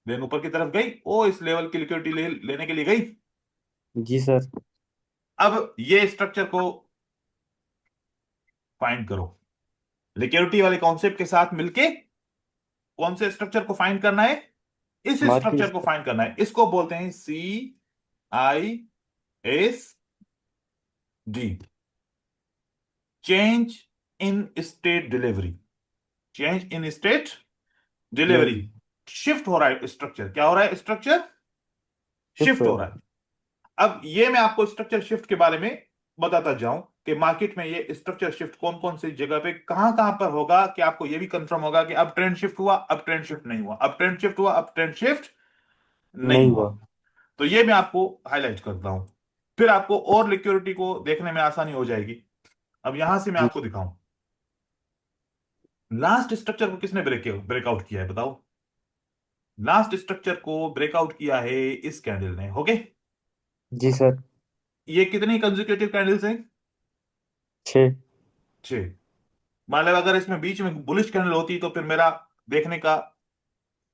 देन ऊपर की तरफ गई, ओ इस लेवल की लिक्विडिटी लेने के लिए गई। जी सर। अब ये स्ट्रक्चर को फाइंड करो, लिक्विडिटी वाले कॉन्सेप्ट के साथ मिलके कौन से स्ट्रक्चर को फाइंड करना है, इस स्ट्रक्चर को मार्केट। फाइंड करना है। इसको बोलते हैं CISD, change in state delivery. Change in state delivery. Delivery. Shift हो रहा है स्ट्रक्चर, क्या हो रहा है, स्ट्रक्चर शिफ्ट शिफ्ट हो हो रहा रहा है। अब ये मैं आपको स्ट्रक्चर शिफ्ट के बारे में बताता जाऊं कि मार्केट में ये स्ट्रक्चर शिफ्ट कौन कौन सी जगह पे कहां कहां पर होगा, कि आपको ये भी कंफर्म होगा कि अब ट्रेंड शिफ्ट हुआ, अब ट्रेंड शिफ्ट नहीं हुआ, अब ट्रेंड शिफ्ट हुआ, अब ट्रेंड शिफ्ट है। नहीं नहीं हुआ। हुआ। तो ये मैं आपको हाईलाइट करता हूं, फिर आपको और लिक्विडिटी को देखने में आसानी हो जाएगी। अब यहां से मैं जी। आपको दिखाऊं लास्ट स्ट्रक्चर को किसने ब्रेकआउट किया है, बताओ। लास्ट स्ट्रक्चर को ब्रेकआउट किया है इस कैंडल ने। ओके, जी सर। ये कितनी कंसेक्यूटिव कैंडल्स हैं, 6। 6। मान लो अगर इसमें बीच में बुलिश कैंडल होती तो फिर मेरा देखने का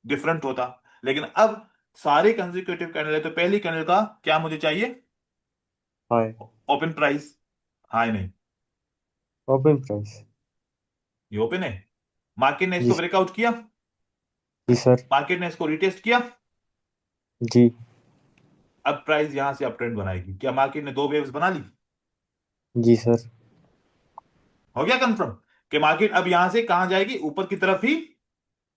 डिफरेंट होता। लेकिन अब सारे कंसेक्यूटिव कैंडल है, तो पहली कैंडल का क्या मुझे चाहिए, हाय। Open price. हाई नहीं, ओपन प्राइस। ये ओपन है। मार्केट ने जी इसको ब्रेकआउट किया, जी सर। मार्केट ने इसको रिटेस्ट किया। जी। अब प्राइस यहां से अप ट्रेंड बनाएगी। क्या मार्केट ने दो वेव्स बना ली, जी सर। हो गया कंफर्म कि मार्केट अब यहां से कहां जाएगी, ऊपर की तरफ ही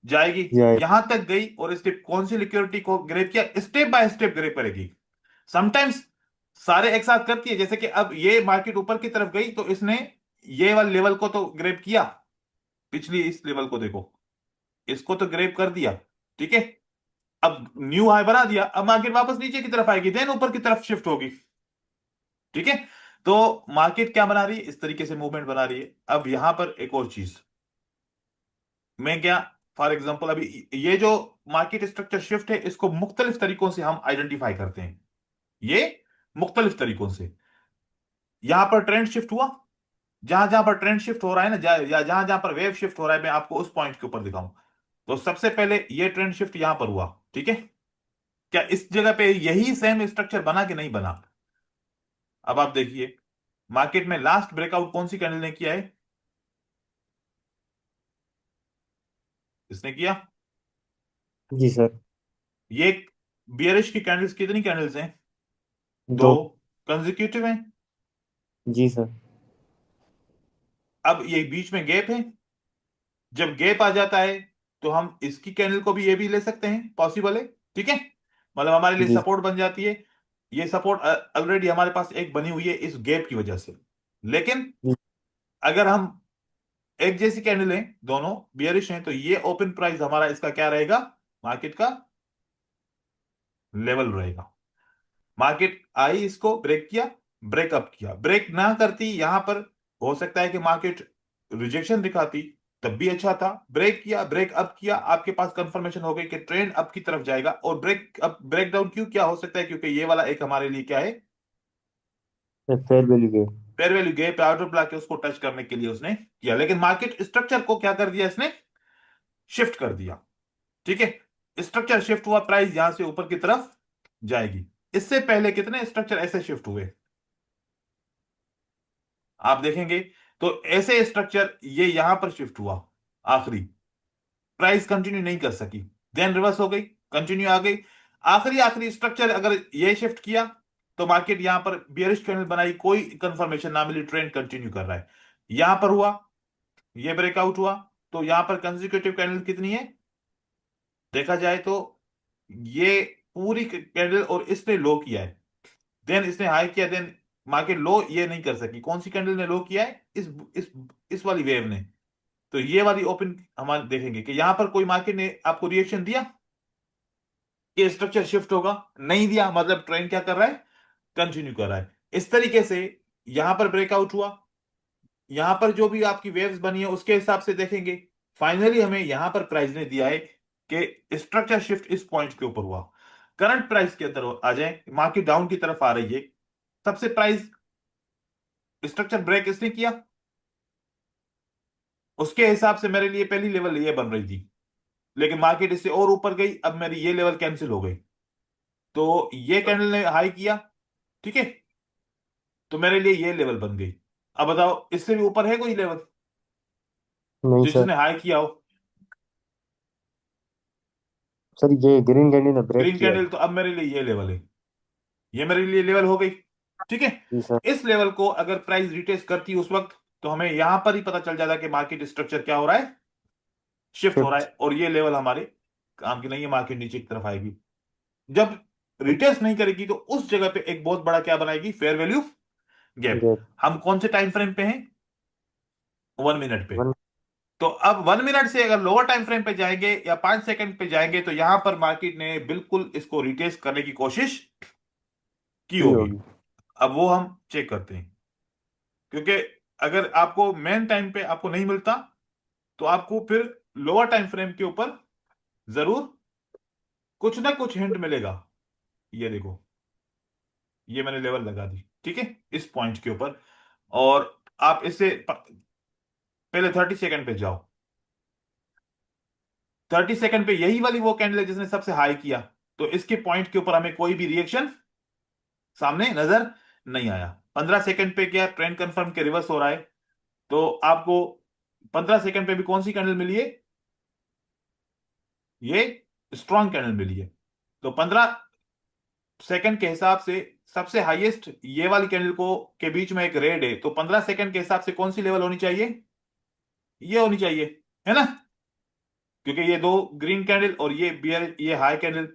जाएगी। जाए। यहां तक गई और स्टेप कौन सी लिक्विडिटी को ग्रेप किया, स्टेप बाय स्टेप ग्रेप करेगी। समटाइम्स सारे एक साथ करती है। जैसे कि अब ये मार्केट ऊपर की तरफ गई तो इसने ये वाले लेवल को तो ग्रेप किया, पिछली इस लेवल को देखो, इसको तो ग्रेप कर दिया। ठीक है, अब न्यू हाई बना दिया। अब मार्केट वापस नीचे की तरफ आएगी, देन ऊपर की तरफ शिफ्ट होगी। ठीक है, तो मार्केट क्या बना रही है, इस तरीके से मूवमेंट बना रही है। अब यहां पर एक और चीज मैं क्या, फॉर एग्जांपल अभी ये जो मार्केट स्ट्रक्चर शिफ्ट है, इसको मुख्तलिफ तरीकों से हम आइडेंटिफाई करते हैं। ये मुख्तलिफ तरीकों से, यहां पर ट्रेंड शिफ्ट हुआ, जहां जहां पर ट्रेंड शिफ्ट हो रहा है ना, या जहां जहां पर वेव शिफ्ट हो रहा है, मैं आपको उस पॉइंट के ऊपर दिखाऊं। तो सबसे पहले ये ट्रेंड शिफ्ट यहां पर हुआ। ठीक है, क्या इस जगह पे यही सेम स्ट्रक्चर बना कि नहीं बना। अब आप देखिए मार्केट में लास्ट ब्रेकआउट कौन सी कैंडल ने किया है, इसने किया। जी सर। ये बियरिश की कैंडल्स कितनी कैंडल्स हैं, दो 2। कंसेक्यूटिव हैं। जी सर। अब ये बीच में गैप है, जब गैप आ जाता है तो हम इसकी कैंडल को भी, ये भी ले सकते हैं, पॉसिबल है। ठीक है, मतलब हमारे लिए जी। सपोर्ट बन जाती है। ये सपोर्ट ऑलरेडी हमारे पास एक बनी हुई है इस गैप की वजह से। लेकिन जी। अगर हम एक जैसी कैंडल हैं, दोनों बियरिश हैं, तो ये ओपन प्राइस हमारा इसका क्या रहेगा, मार्केट का लेवल रहेगा। मार्केट आई, इसको ब्रेक किया, ब्रेकअप किया, ब्रेक ना करती यहां पर, हो सकता है कि मार्केट रिजेक्शन दिखाती, तब भी अच्छा था। ब्रेक किया, ब्रेक अप किया, आपके पास कंफर्मेशन हो गई कि ट्रेंड अप की तरफ जाएगा। और ब्रेक अप ब्रेक डाउन क्यों क्या हो सकता है, क्योंकि ये वाला एक हमारे लिए क्या है, फेयर वैल्यू गए। Fair value gap outer block के उसको टच करने के लिए उसने किया, लेकिन मार्केट स्ट्रक्चर को क्या कर दिया इसने, शिफ्ट कर दिया। ठीक है, स्ट्रक्चर शिफ्ट हुआ, प्राइस यहां से ऊपर की तरफ जाएगी। इससे पहले कितने स्ट्रक्चर ऐसे शिफ्ट हुए आप देखेंगे, तो ऐसे स्ट्रक्चर ये यहां पर शिफ्ट हुआ, आखिरी प्राइस कंटिन्यू नहीं कर सकी, देन रिवर्स हो गई, कंटिन्यू आ गई, आखिरी आखिरी स्ट्रक्चर अगर ये शिफ्ट किया तो मार्केट यहां पर बियरिश कैंडल बनाई, कोई कंफर्मेशन ना मिली, ट्रेंड कंटिन्यू कर रहा है। यहां पर हुआ, ये ब्रेकआउट हुआ, तो यहां पर कंसेक्यूटिव कैंडल कितनी है देखा जाए तो, ये पूरी कैंडल, और इसने लो किया है, देन इसने हाई किया, देन मार्केट लो ये नहीं कर सकी, कौन सी कैंडल ने लो किया है, इस इस वाली वेव ने। तो ये वाली ओपन हम देखेंगे कि यहां पर कोई मार्केट ने आपको रिएक्शन दिया कि स्ट्रक्चर शिफ्ट होगा, नहीं दिया, मतलब ट्रेंड क्या कर रहा है, कंटिन्यू कर रहा है। इस तरीके से यहां पर ब्रेकआउट हुआ, यहां पर जो भी आपकी वेव्स बनी है उसके हिसाब से देखेंगे, फाइनली हमें यहां पर प्राइस ने दिया है कि स्ट्रक्चर शिफ्ट इस पॉइंट के ऊपर हुआ। करंट प्राइस के अंदर आ जाए, मार्केट डाउन की तरफ आ रही है, सबसे प्राइस स्ट्रक्चर ब्रेक इसने किया, उसके हिसाब से मेरे लिए पहली लेवल ये बन रही थी, लेकिन मार्केट इससे और ऊपर गई, अब मेरी ये लेवल कैंसिल हो गई, तो ये कैंडल ने हाई किया, ठीक है, तो मेरे लिए ये लेवल बन गई। अब बताओ इससे भी ऊपर है कोई लेवल नहीं सर। जिसने हाई किया हो, सर ये ग्रीन कैंडी ने ब्रेक ग्रीन किया है। कैंडल, तो अब मेरे लिए ये लेवल है, ये मेरे लिए लेवल हो गई, ठीक है। जी सर। इस लेवल को अगर प्राइस रिटेस्ट करती उस वक्त, तो हमें यहां पर ही पता चल जाता कि मार्केट स्ट्रक्चर क्या हो रहा है, शिफ्ट हो रहा शिफ्ट। है, और ये लेवल हमारे काम की नहीं है, मार्केट नीचे की तरफ आएगी। जब रिटेस्ट नहीं करेगी तो उस जगह पे एक बहुत बड़ा क्या बनाएगी, फेयर वैल्यू गैप। गैप। हम कौन से टाइम फ्रेम पे हैं, 1 मिनट पे। वन। तो अब 1 मिनट से अगर लोअर टाइम फ्रेम पे जाएंगे या 5 सेकंड पे जाएंगे, तो यहां पर मार्केट ने बिल्कुल इसको रिटेस्ट करने की कोशिश की की होगी। होगी। अब वो हम चेक करते हैं, क्योंकि अगर आपको मेन टाइम पे आपको नहीं मिलता, तो आपको फिर लोअर टाइम फ्रेम के ऊपर जरूर कुछ ना कुछ हिंट मिलेगा। ये देखो, ये मैंने लेवल लगा दी, ठीक है, इस पॉइंट के ऊपर, और आप इससे पहले 30 सेकंड पे जाओ, 30 सेकंड पे यही वाली वो कैंडल है जिसने सबसे हाई किया, तो इसके पॉइंट के ऊपर हमें कोई भी रिएक्शन सामने नजर नहीं आया। 15 सेकंड पे क्या ट्रेंड कंफर्म के रिवर्स हो रहा है, तो आपको 15 सेकंड पे भी कौन सी कैंडल मिली है, ये स्ट्रॉन्ग कैंडल मिली है। तो 15 सेकंड के हिसाब से सबसे हाईएस्ट ये वाली कैंडल को के बीच में एक रेड है, तो 15 सेकंड के हिसाब से कौन सी लेवल होनी चाहिए, ये होनी चाहिए, है ना, क्योंकि ये दो ग्रीन कैंडल और ये बियर ये हाई कैंडल,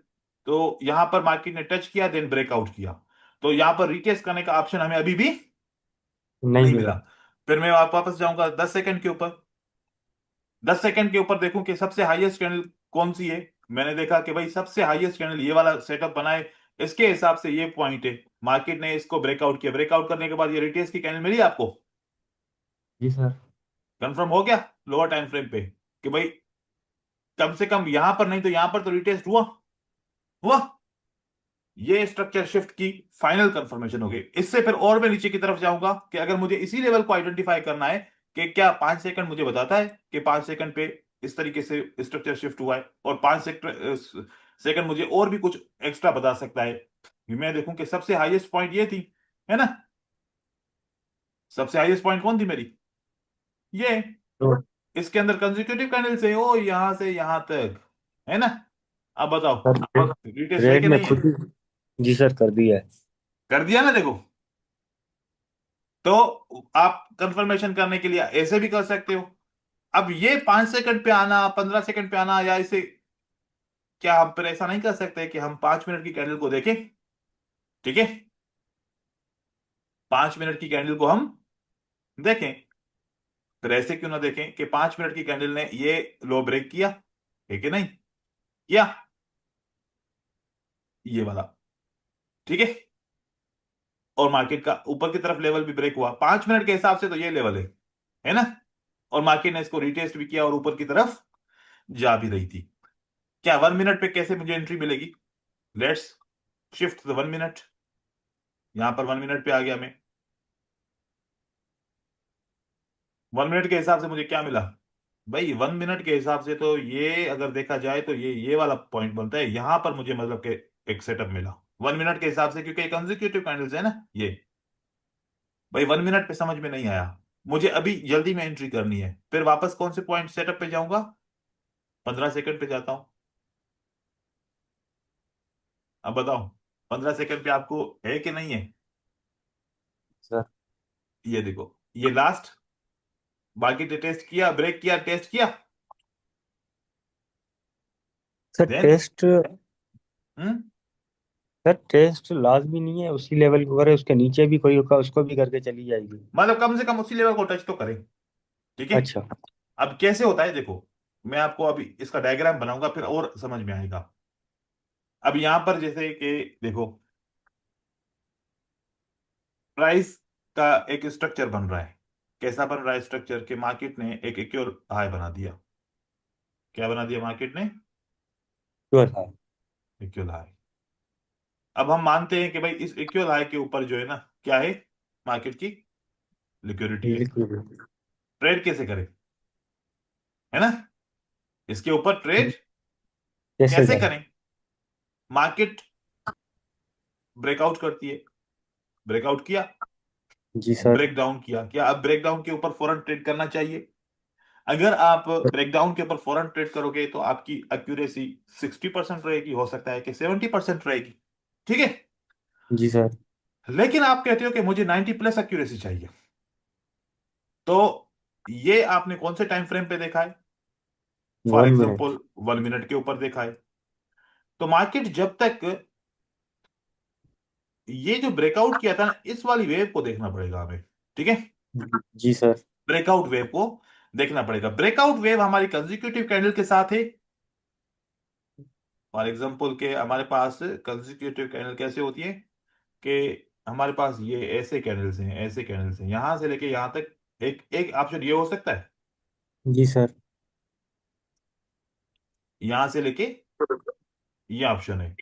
तो यहां पर मार्केट ने टच किया, देन ब्रेकआउट किया, तो यहां पर रिटेस्ट करने का ऑप्शन हमें अभी भी नहीं नहीं मिला। मिला। फिर मैं वापस जाऊंगा 10 सेकंड के ऊपर, 10 सेकंड के ऊपर देखूं कि सबसे हाईएस्ट कैंडल कौन सी है। मैंने देखा कि भाई सबसे हाईएस्ट कैंडल ये वाला सेटअप बनाए, इसके हिसाब से ये पॉइंट है, मार्केट ने इसको ब्रेकआउट किया, ब्रेकआउट करने के बाद ये रिटेस्ट की कैंडल मिली आपको, जी सर। कंफर्म हो गया लोअर टाइम फ्रेम पे कि भाई कम से कम यहां पर नहीं तो यहां पर तो रिटेस्ट हुआ, हुआ, ये स्ट्रक्चर शिफ्ट की फाइनल कंफर्मेशन हो गई। इससे फिर और मैं नीचे की तरफ जाऊंगा कि अगर मुझे इसी लेवल को आइडेंटिफाई करना है, कि क्या 5 सेकंड मुझे बताता है कि 5 सेकंड पे इस तरीके से स्ट्रक्चर शिफ्ट हुआ है, और 5 सेकंड मुझे और भी कुछ एक्स्ट्रा बता सकता है। मैं देखूं कि सबसे हाईएस्ट पॉइंट ये थी, है ना, सबसे हाईएस्ट पॉइंट कौन थी मेरी, ये, तो इसके अंदर कंसेक्यूटिव कैंडल्स है ओ यहां से यहां तक, है ना। अब बताओ सर रिटेस्ट है रेट कि ने नहीं है, खुद ही। जी सर कर दिया है। कर दिया ना देखो। तो आप कंफर्मेशन करने के लिए ऐसे भी कर सकते हो। अब ये 5 सेकंड पे आना, 15 सेकंड पे आना, या इसे क्या हम फिर ऐसा नहीं कर सकते कि हम 5 मिनट की कैंडल को देखें, ठीक है, 5 मिनट की कैंडल को हम देखें, फिर ऐसे क्यों ना देखें कि 5 मिनट की कैंडल ने ये लो ब्रेक किया, है कि नहीं किया, ये वाला, ठीक है, और मार्केट का ऊपर की तरफ लेवल भी ब्रेक हुआ 5 मिनट के हिसाब से, तो ये लेवल है ना, और मार्केट ने इसको रिटेस्ट भी किया और ऊपर की तरफ जा भी रही थी। क्या 1 मिनट पे कैसे मुझे एंट्री मिलेगी, लेट्स शिफ्ट द 1 मिनट, यहां पर 1 मिनट पे आ गया मैं, 1 मिनट के हिसाब से मुझे क्या मिला? भाई 1 मिनट के हिसाब से तो ये अगर देखा जाए तो ये वाला पॉइंट बनता है, यहां पर मुझे मतलब कि एक सेटअप मिला 1 मिनट के हिसाब से, क्योंकि कंसेक्यूटिव कैंडल्स है ना ये। भाई 1 मिनट पे समझ में नहीं आया, मुझे अभी जल्दी में एंट्री करनी है, फिर वापस कौन से पॉइंट सेटअप पे जाऊंगा? 15 सेकंड पे जाता हूं। अब बताओ 15 सेकंड पे आपको है कि नहीं है? सर। ये देखो, ये लास्ट, बाकी टेस्ट किया, ब्रेक किया, टेस्ट किया, sir then test sir test लाजमी नहीं है उसी लेवल को करे, उसके नीचे भी कोई होगा उसको भी करके चली जाएगी। मतलब कम से कम उसी लेवल को टच तो करें। ठीक है। अच्छा। अब कैसे होता है देखो, मैं आपको अभी इसका डायग्राम बनाऊंगा फिर और समझ में आएगा। अब यहां पर जैसे कि देखो, प्राइस का एक स्ट्रक्चर बन रहा है। कैसा बन रहा है स्ट्रक्चर? के मार्केट ने एक इक्वल हाई बना दिया। क्या बना दिया मार्केट ने? श्योर है। Equal high. अब हम मानते हैं कि भाई इस इक्वल हाई के ऊपर जो है ना, क्या है? मार्केट की लिक्विडिटी है। लिक्विड। ट्रेड कैसे करें? है ना, इसके ऊपर ट्रेड कैसे कैसे करें? करें? मार्केट ब्रेकआउट करती है, ब्रेकआउट किया, जी सर। ब्रेक डाउन किया, क्या अब ब्रेक डाउन के ऊपर फौरन ट्रेड करना चाहिए? अगर आप ब्रेक डाउन के ऊपर फौरन ट्रेड करोगे तो आपकी एक्यूरेसी 60% रहेगी, हो सकता है कि 70% रहेगी। ठीक है। जी सर। लेकिन आप कहते हो कि मुझे 90+ एक्यूरेसी चाहिए, तो ये आपने कौन से टाइम फ्रेम पे देखा है? For 1 minute. एग्जाम्पल 1 मिनट के ऊपर देखा है। तो मार्केट जब तक ये जो ब्रेकआउट किया था ना, इस वाली वेव को देखना पड़ेगा हमें। ठीक है। जी सर। ब्रेकआउट वेव को देखना पड़ेगा। ब्रेकआउट वेव हमारी कंसेक्यूटिव कैंडल के साथ है। फॉर एग्जाम्पल के हमारे पास कंसेक्यूटिव कैंडल कैसे होती है? कि हमारे पास ये ऐसे कैंडल्स हैं, ऐसे कैंडल्स हैं, यहां से लेके यहां तक। एक एक ऑप्शन ये हो सकता है, जी सर। यहां से लेके ये ऑप्शन है।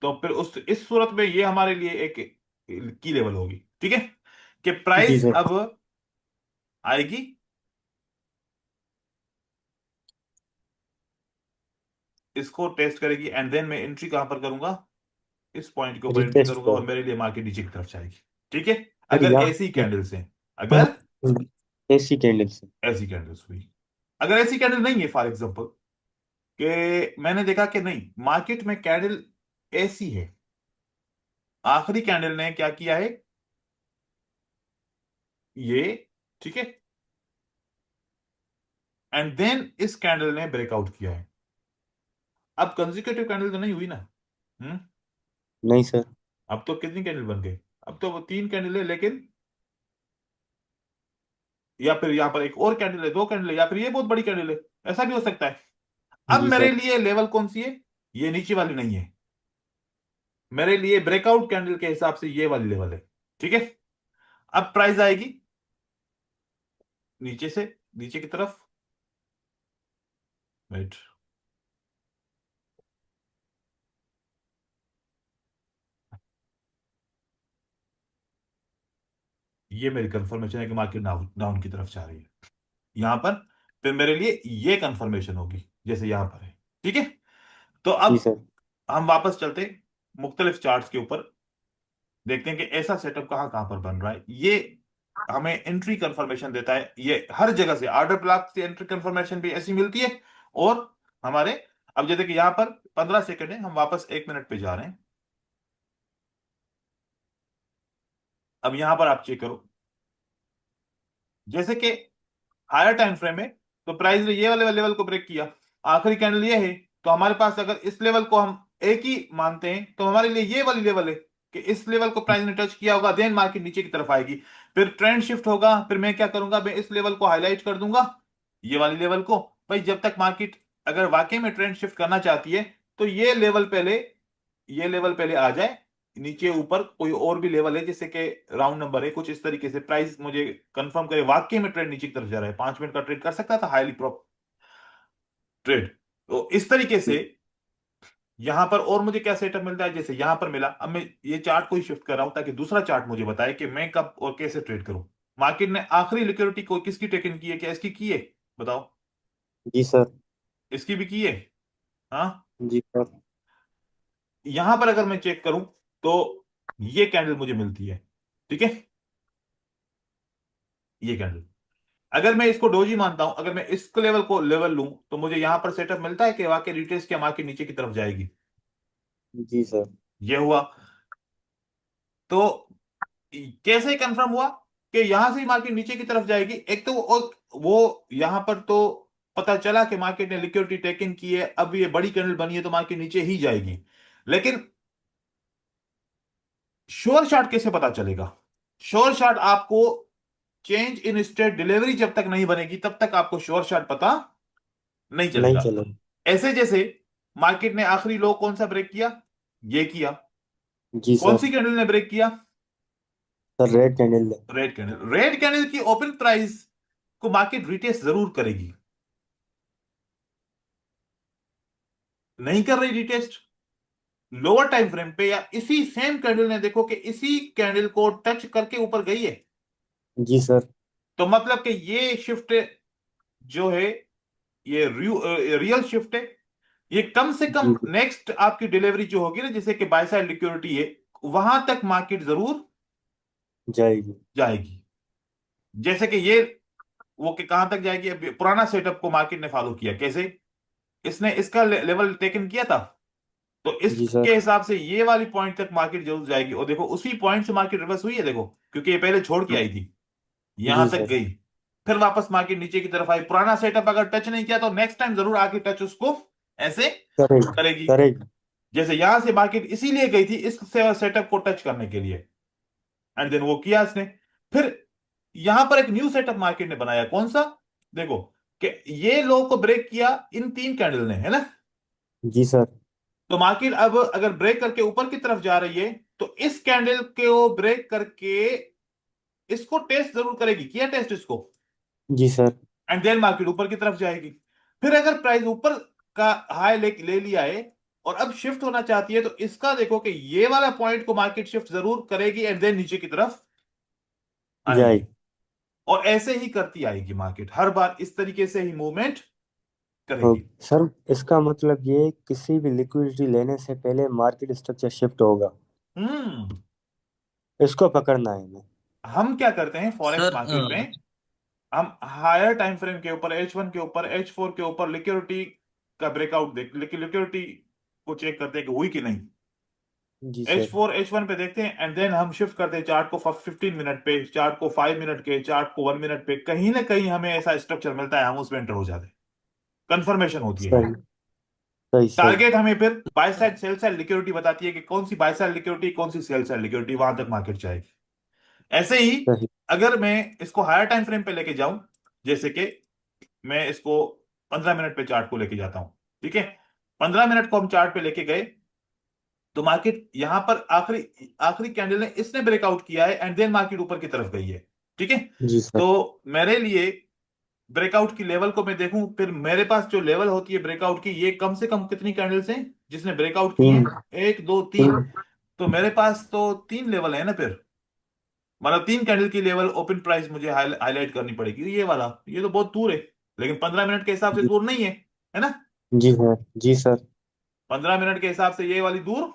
तो फिर उस इस सूरत में ये हमारे लिए एक की लेवल होगी। ठीक है। कि जी प्राइस सर। अब आएगी, इसको टेस्ट करेगी, एंड देन मैं एंट्री कहां पर करूंगा? इस पॉइंट के ऊपर एंट्री रिटेस्ट करूंगा पे। और मेरे लिए मार्केट नीचे की तरफ जाएगी। ठीक है। सर अगर यहाँ ऐसी कैंडल्स हैं, अगर एसी कैंडल से। ऐसी कैंडल्स हुई, अगर ऐसी कैंडल नहीं है, फॉर एग्जाम्पल कि मैंने देखा कि नहीं मार्केट में कैंडल ऐसी है, आखिरी कैंडल ने क्या किया है ये, ठीक है, एंड देन इस कैंडल ने ब्रेकआउट किया है। अब कंसेक्यूटिव कैंडल तो नहीं हुई ना। हम्म। नहीं सर। अब तो कितनी कैंडल बन गई? अब तो वो 3 कैंडल है, लेकिन या फिर यहां पर एक और कैंडल है, 2 कैंडल है, या फिर ये बहुत बड़ी कैंडल है, ऐसा भी हो सकता है। अब जी मेरे सर। लिए लेवल कौन सी है? ये नीचे वाली नहीं है, मेरे लिए ब्रेकआउट कैंडल के हिसाब से ये वाली लेवल है। ठीक है। अब प्राइस आएगी नीचे से, नीचे की तरफ। वेट, ये मेरी कंफर्मेशन है कि मार्केट डाउन की तरफ जा रही है। यहां पर फिर मेरे लिए ये कंफर्मेशन होगी जैसे यहां पर है। ठीक है। तो जी अब सर। हम वापस चलते मुख्तलिफ चार्ट्स के ऊपर, देखते हैं कि ऐसा सेटअप कहां कहां पर बन रहा है। ये हमें एंट्री कंफर्मेशन देता है, ये हर जगह से ऑर्डर ब्लॉक से एंट्री कंफर्मेशन भी ऐसी मिलती है। और हमारे, अब जैसे कि यहां पर 15 सेकंड है, हम वापस 1 मिनट पे जा रहे हैं। अब यहां पर आप चेक करो, जैसे कि हायर टाइम फ्रेम है, तो प्राइस ने ये वाले लेवल को ब्रेक किया, आखिरी कैंडल ये है। तो हमारे पास अगर इस लेवल को हम एक ही मानते हैं तो हमारे लिए ये वाली लेवल है कि इस लेवल को प्राइस ने टच किया होगा, देन मार्केट नीचे की तरफ आएगी। फिर ट्रेंड शिफ्ट होगा, फिर मैं क्या करूंगा, मैं इस लेवल को हाईलाइट कर दूंगा, ये वाली लेवल को। भाई जब तक मार्केट अगर वाकई में ट्रेंड शिफ्ट करना चाहती है, तो ये लेवल पहले, ये लेवल पहले आ जाए। नीचे ऊपर कोई और भी लेवल है जैसे कि राउंड नंबर है, कुछ इस तरीके से प्राइस मुझे कंफर्म करे वाकई में ट्रेंड नीचे की तरफ जा रहा है। 5 मिनट का ट्रेड कर सकता था, हाईली प्रॉप ट्रेड। तो इस तरीके से यहां पर और मुझे क्या सेटअप मिलता है, जैसे यहां पर मिला। अब मैं ये चार्ट को ही शिफ्ट कर रहा हूं ताकि दूसरा चार्ट मुझे बताए कि मैं कब और कैसे ट्रेड करूं। मार्केट ने आखिरी लिक्विडिटी को किसकी टेकन की है, क्या इसकी की है? बताओ। जी सर। इसकी भी की है। हाँ। जी सर। यहां पर अगर मैं चेक करूं तो ये कैंडल मुझे मिलती है। ठीक है, ये कैंडल, अगर मैं इसको डोजी मानता हूं, अगर मैं इस लेवल को लेवल लूं, तो मुझे यहां पर सेटअप मिलता है कि वाकई रिटेस्ट क्या मार्केट नीचे की तरफ जाएगी। जी सर। ये हुआ। तो कैसे कंफर्म हुआ कि यहां से ही मार्केट नीचे की तरफ जाएगी? एक तो वो यहां पर तो पता चला कि मार्केट ने लिक्विडिटी टेक इन की है, अब ये बड़ी कैंडल बनी है तो मार्केट नीचे ही जाएगी। लेकिन श्योर शॉट कैसे पता चलेगा? श्योर शॉट आपको चेंज इन स्टेट डिलीवरी जब तक नहीं बनेगी तब तक आपको श्योर शॉट पता नहीं नहीं चलेगा। चलो। ऐसे जैसे मार्केट ने आखिरी लो कौन सा ब्रेक किया? ये किया। जी कौन सर। सी कैंडल ने ब्रेक किया? Sir red candle. Red candle. Red candle की ओपन प्राइस को मार्केट रिटेस्ट जरूर करेगी। नहीं कर रही रिटेस्ट लोअर टाइम फ्रेम पे, या इसी सेम कैंडल ने देखो कि इसी कैंडल को टच करके ऊपर गई है। जी सर। तो मतलब कि ये शिफ्ट जो है, ये रियल शिफ्ट है। ये कम से कम जी नेक्स्ट आपकी डिलीवरी जो होगी ना, जैसे कि बाय साइड लिक्विडिटी है, वहां तक मार्केट जरूर जाएगी। जाएगी। जैसे कि ये वो कि कहां तक जाएगी, अब पुराना सेटअप को मार्केट ने फॉलो किया कैसे? इसने इसका लेवल टेकन किया था, तो जी सर। इसके हिसाब से ये वाली पॉइंट तक मार्केट जरूर जाएगी। और देखो उसी पॉइंट से मार्केट रिवर्स हुई है, देखो, क्योंकि ये पहले छोड़ के आई थी, यहां जी तक सर। गई, फिर वापस मार्केट नीचे की तरफ आई। पुराना सेटअप अगर टच नहीं किया तो नेक्स्ट टाइम जरूर आके टच उसको ऐसे करेगी। करेगी। करेगी। जैसे यहां से मार्केट इसीलिए गई थी, इस सेटअप को टच करने के लिए, एंड देन वो किया इसने। फिर यहां पर एक न्यू सेटअप मार्केट ने बनाया, कौन सा? देखो कि ये लो को ब्रेक किया इन तीन कैंडल ने, है ना? जी सर। तो मार्केट अब अगर ब्रेक करके ऊपर की तरफ जा रही है, तो इस कैंडल को ब्रेक करके इसको टेस्ट जरूर करेगी। किया टेस्ट इसको, जी सर। एंड देन मार्केट ऊपर की तरफ जाएगी। फिर अगर प्राइस ऊपर का हाई ले लिया है और अब शिफ्ट होना चाहती है, तो इसका देखो कि ये वाला पॉइंट को मार्केट शिफ्ट जरूर करेगी, एंड देन नीचे की तरफ आएगी। जाएगी। और ऐसे ही करती आएगी मार्केट, हर बार इस तरीके से ही मूवमेंट करेगी। सर इसका मतलब ये किसी भी लिक्विडिटी लेने से पहले मार्केट स्ट्रक्चर शिफ्ट होगा, हम्म। इसको पकड़ना है हमें। हम क्या करते हैं फॉरेक्स सर मार्केट में? हम हायर टाइम फ्रेम के ऊपर, H1 के ऊपर, H4 के ऊपर लिक्विडिटी का ब्रेकआउट देख, लिक्विडिटी को चेक करते हैं कि हुई कि नहीं। जी सर। H4 H1 पे देखते हैं, एंड देन हम शिफ्ट करते हैं चार्ट को 15 मिनट पे, चार्ट को 5 मिनट के, चार्ट को 1 मिनट पे। कहीं ना कहीं हमें ऐसा स्ट्रक्चर मिलता है, हम उसमें एंटर हो जाते हैं। कंफर्मेशन होती है ये। सही। सही सही। टारगेट हमें फिर by side sell side liquidity बताती है कि कौन सी बाय साइड लिक्विडिटी, कौन सी सेल साइड लिक्विडिटी, वहां तक मार्केट जाएगी। ऐसे ही सही। अगर मैं इसको हायर टाइम फ्रेम पे लेके जाऊं, जैसे कि मैं इसको 15 मिनट पे चार्ट को लेके जाता हूं, ठीक है? 15 मिनट को हम चार्ट पे लेके गए, तो मार्केट यहां पर आखिरी आखिरी कैंडल ने इसने ब्रेकआउट किया है, एंड देन मार्केट ऊपर की तरफ गई है। ठीक है। जी सर। तो मेरे लिए ब्रेकआउट की लेवल को मैं देखूं, फिर मेरे पास जो लेवल होती है ब्रेकआउट की, ये कम से कम कितनी कैंडल्स हैं जिसने ब्रेकआउट की तीन। हैं? एक, दो, तीन। तीन। तो मेरे पास तो तीन लेवल है ना फिर, मतलब तीन कैंडल की लेवल ओपन प्राइस मुझे हाईलाइट करनी पड़ेगी। ये वाला, ये तो बहुत दूर है, लेकिन 15 मिनट के हिसाब से जी। दूर नहीं है ना? जी सर। जी सर। 15 मिनट के हिसाब से ये वाली दूर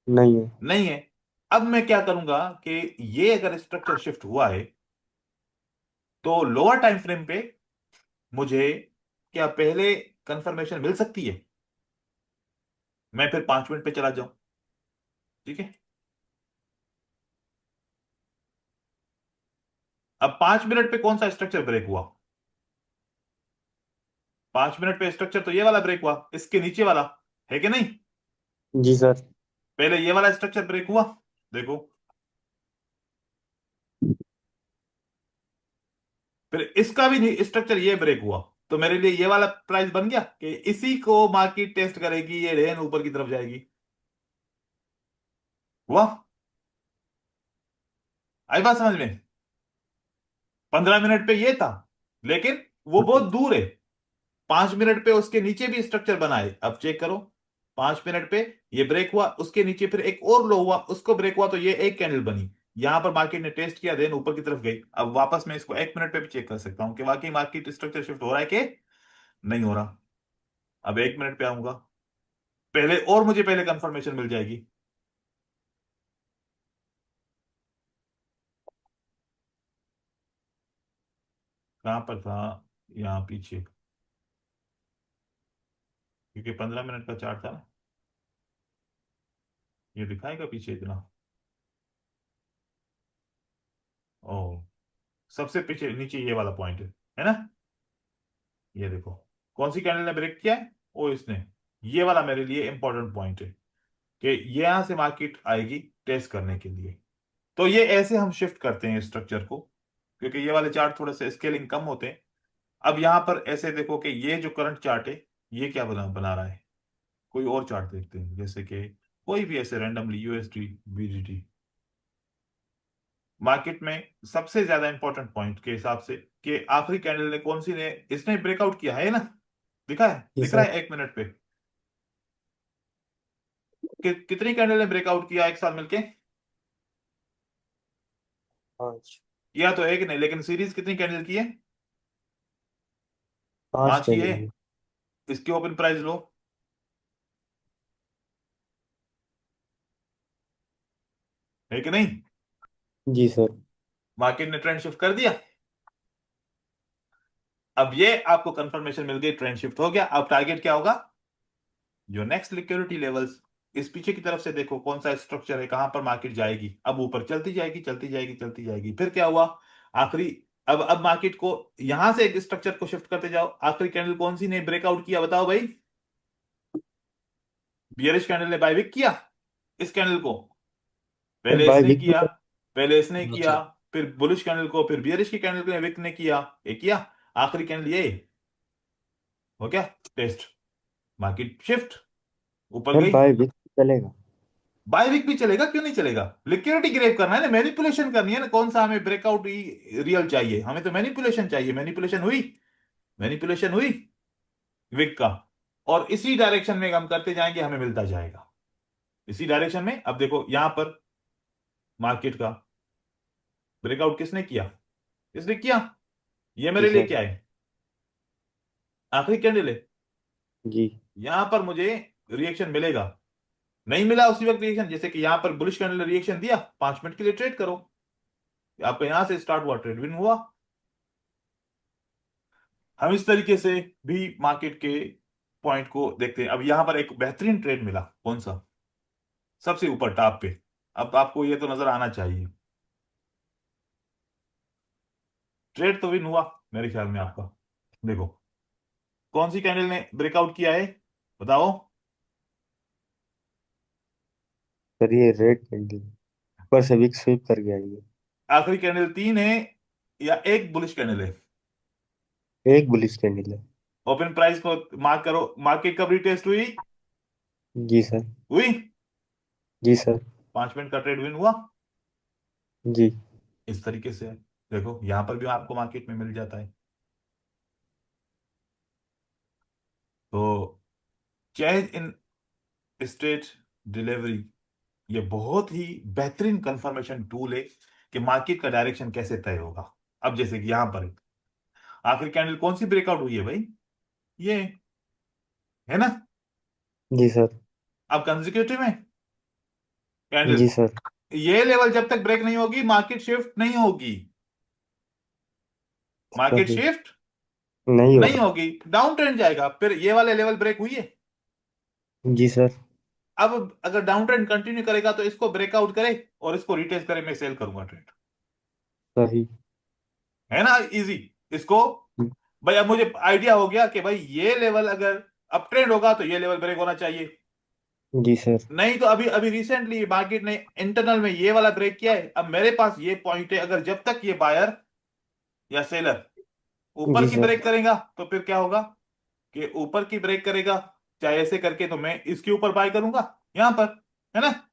नहीं है। नहीं है। अब मैं क्या करूंगा कि ये अगर स्ट्रक्चर शिफ्ट हुआ है, तो लोअर टाइम फ्रेम पे मुझे क्या पहले कंफर्मेशन मिल सकती है? मैं फिर 5 मिनट पे चला जाऊं, ठीक है? अब 5 मिनट पे कौन सा स्ट्रक्चर ब्रेक हुआ? 5 मिनट पे स्ट्रक्चर तो ये वाला ब्रेक हुआ, इसके नीचे वाला, है कि नहीं? जी सर। पहले ये वाला स्ट्रक्चर ब्रेक हुआ, देखो, फिर इसका भी स्ट्रक्चर ये ब्रेक हुआ, तो मेरे लिए ये वाला प्राइस बन गया कि इसी को मार्केट टेस्ट करेगी, ये रेन ऊपर की तरफ जाएगी। हुआ? आई बात समझ में? 15 मिनट पे ये था, लेकिन वो बहुत दूर है। 5 मिनट पे उसके नीचे भी स्ट्रक्चर बना है, अब चेक करो। 5 मिनट पे ये ब्रेक हुआ, उसके नीचे फिर एक और लो हुआ, उसको ब्रेक हुआ, तो ये एक कैंडल बनी। यहां पर मार्केट ने टेस्ट किया, देन ऊपर की तरफ गई। अब वापस मैं इसको 1 मिनट पे भी चेक कर सकता हूं कि वाकई मार्केट स्ट्रक्चर शिफ्ट हो रहा है कि नहीं हो रहा। अब 1 मिनट पे आऊंगा पहले, और मुझे पहले कंफर्मेशन मिल जाएगी। कहां पर था? यहाँ पीछे, क्योंकि 15 मिनट का चार्ट था ना। ये दिखाएगा पीछे इतना? ओ, सबसे पीछे नीचे ये वाला पॉइंट है ना? ये देखो, कौन सी कैंडल ने ब्रेक किया है? ओ, इसने। ये वाला मेरे लिए इंपॉर्टेंट पॉइंट है कि ये यहां से मार्केट आएगी टेस्ट करने के लिए। तो ये ऐसे हम शिफ्ट करते हैं स्ट्रक्चर को, क्योंकि ये वाले चार्ट थोड़े से स्केलिंग कम होते हैं। अब यहां पर ऐसे देखो कि ये जो करंट चार्ट है, ये क्या बना बना रहा है। कोई और चार्ट देखते हैं, जैसे कि कोई भी ऐसे रैंडमली यूएसडी बीजीटी। मार्केट में सबसे ज्यादा इंपॉर्टेंट पॉइंट के हिसाब से कि आखिरी कैंडल ने कौन सी ने, इसने ब्रेकआउट किया है ना? दिखा है, जी दिख रहा सर। है 1 मिनट पे कितनी कैंडल ने ब्रेकआउट किया एक साल मिलके? 5। किया तो एक ने, लेकिन सीरीज कितनी कैंडल की है? 5 5 की है। कैंडल की। इसकी ओपन प्राइस लो, है कि नहीं? जी सर। मार्केट ने ट्रेंड शिफ्ट कर दिया। अब ये आपको कंफर्मेशन मिल गई, ट्रेंड शिफ्ट हो गया। अब टारगेट क्या होगा? जो नेक्स्ट लिक्विडिटी लेवल्स, इस पीछे की तरफ से देखो कौन सा स्ट्रक्चर है, कहां पर मार्केट जाएगी। अब ऊपर चलती जाएगी, चलती जाएगी, चलती जाएगी। फिर क्या हुआ? आखिरी, अब मार्केट को यहां से एक स्ट्रक्चर को शिफ्ट करते जाओ। आखिरी कैंडल कौन सी ने ब्रेकआउट किया, बताओ भाई? बियरिश कैंडल ने बाय वीक किया इस कैंडल को। सर पहले बाय इसने वीक भी किया, पहले इसने किया, नीचे। फिर बुलिश कैंडल को, फिर बियरिश की कैंडल को विक ने किया, ये किया। आखिरी कैंडल ये हो गया टेस्ट, मार्केट शिफ्ट ऊपर सर गई। बाय वीक चलेगा। बाय वीक भी चलेगा, क्यों नहीं चलेगा? लिक्विडिटी ग्रेप करना है ना, मैनिपुलेशन करनी है ना। कौन सा हमें ब्रेकआउट रियल चाहिए? हमें तो मैनिपुलेशन चाहिए। मैनिपुलेशन हुई, मैनिपुलेशन हुई विक का, और इसी डायरेक्शन में हम करते जाएंगे, हमें मिलता जाएगा इसी डायरेक्शन में। अब देखो यहां पर मार्केट का ब्रेकआउट किसने किया? किसने किया? ये जी मेरे लिए सर। क्या है? आखिरी कैंडल है। जी। यहां पर मुझे रिएक्शन मिलेगा। नहीं मिला उसी वक्त रिएक्शन, जैसे कि यहां पर बुलिश कैंडल ने रिएक्शन दिया, 5 मिनट के लिए ट्रेड करो। आपका यहां से स्टार्ट हुआ, ट्रेड विन हुआ। हम इस तरीके से भी मार्केट के पॉइंट को देखते हैं। अब यहां पर एक बेहतरीन ट्रेड मिला, कौन सा? सबसे ऊपर टॉप पे। अब आपको ये तो नजर आना चाहिए, ट्रेड तो विन हुआ मेरे ख्याल में आपका। देखो कौन सी कैंडल ने ब्रेकआउट किया है, बताओ? सर ये रेड कैंडल ऊपर से वीक स्वीप कर गया ये। आखिरी कैंडल 3 है या एक बुलिश कैंडल है? एक बुलिश कैंडल है। ओपन प्राइस को मार्क करो, मार्केट कब रिटेस्ट हुई? जी सर। हुई। जी सर। 5 मिनट का ट्रेड विन हुआ। जी। इस तरीके से है। देखो यहां पर भी आपको मार्केट में मिल जाता है। तो चेंज इन स्टेट डिलीवरी, ये बहुत ही बेहतरीन कंफर्मेशन टूल है कि मार्केट का डायरेक्शन कैसे तय होगा। अब जैसे कि यहां पर है, आखिरी कैंडल कौन सी ब्रेकआउट हुई है भाई? ये है ना? जी सर। अब कंजिक्यूटिव है कैंडल। जी सर। ये लेवल जब तक ब्रेक नहीं होगी, मार्केट शिफ्ट नहीं होगी। मार्केट सही। शिफ्ट नहीं नहीं होगा। होगी, डाउन ट्रेंड जाएगा। फिर ये वाले लेवल ब्रेक हुई है। जी सर। अब अगर डाउन ट्रेंड कंटिन्यू करेगा तो इसको ब्रेकआउट करे और इसको रिटेस्ट करे, मैं सेल करूंगा ट्रेड। सही। है ना इजी? इसको भाई, अब मुझे आइडिया हो गया कि भाई ये लेवल अगर अप ट्रेंड होगा तो ये लेवल ब्रेक होना चाहिए। जी सर। नहीं तो अभी अभी रिसेंटली मार्केट ने इंटरनल में ये वाला ब्रेक किया है। अब मेरे पास ये पॉइंट है, अगर जब तक ये बायर या सेलर ऊपर जी की सर। ब्रेक करेगा तो फिर क्या होगा कि ऊपर की ब्रेक करेगा, चाहे ऐसे करके, तो मैं इसके ऊपर बाय करूंगा यहां पर, है ना?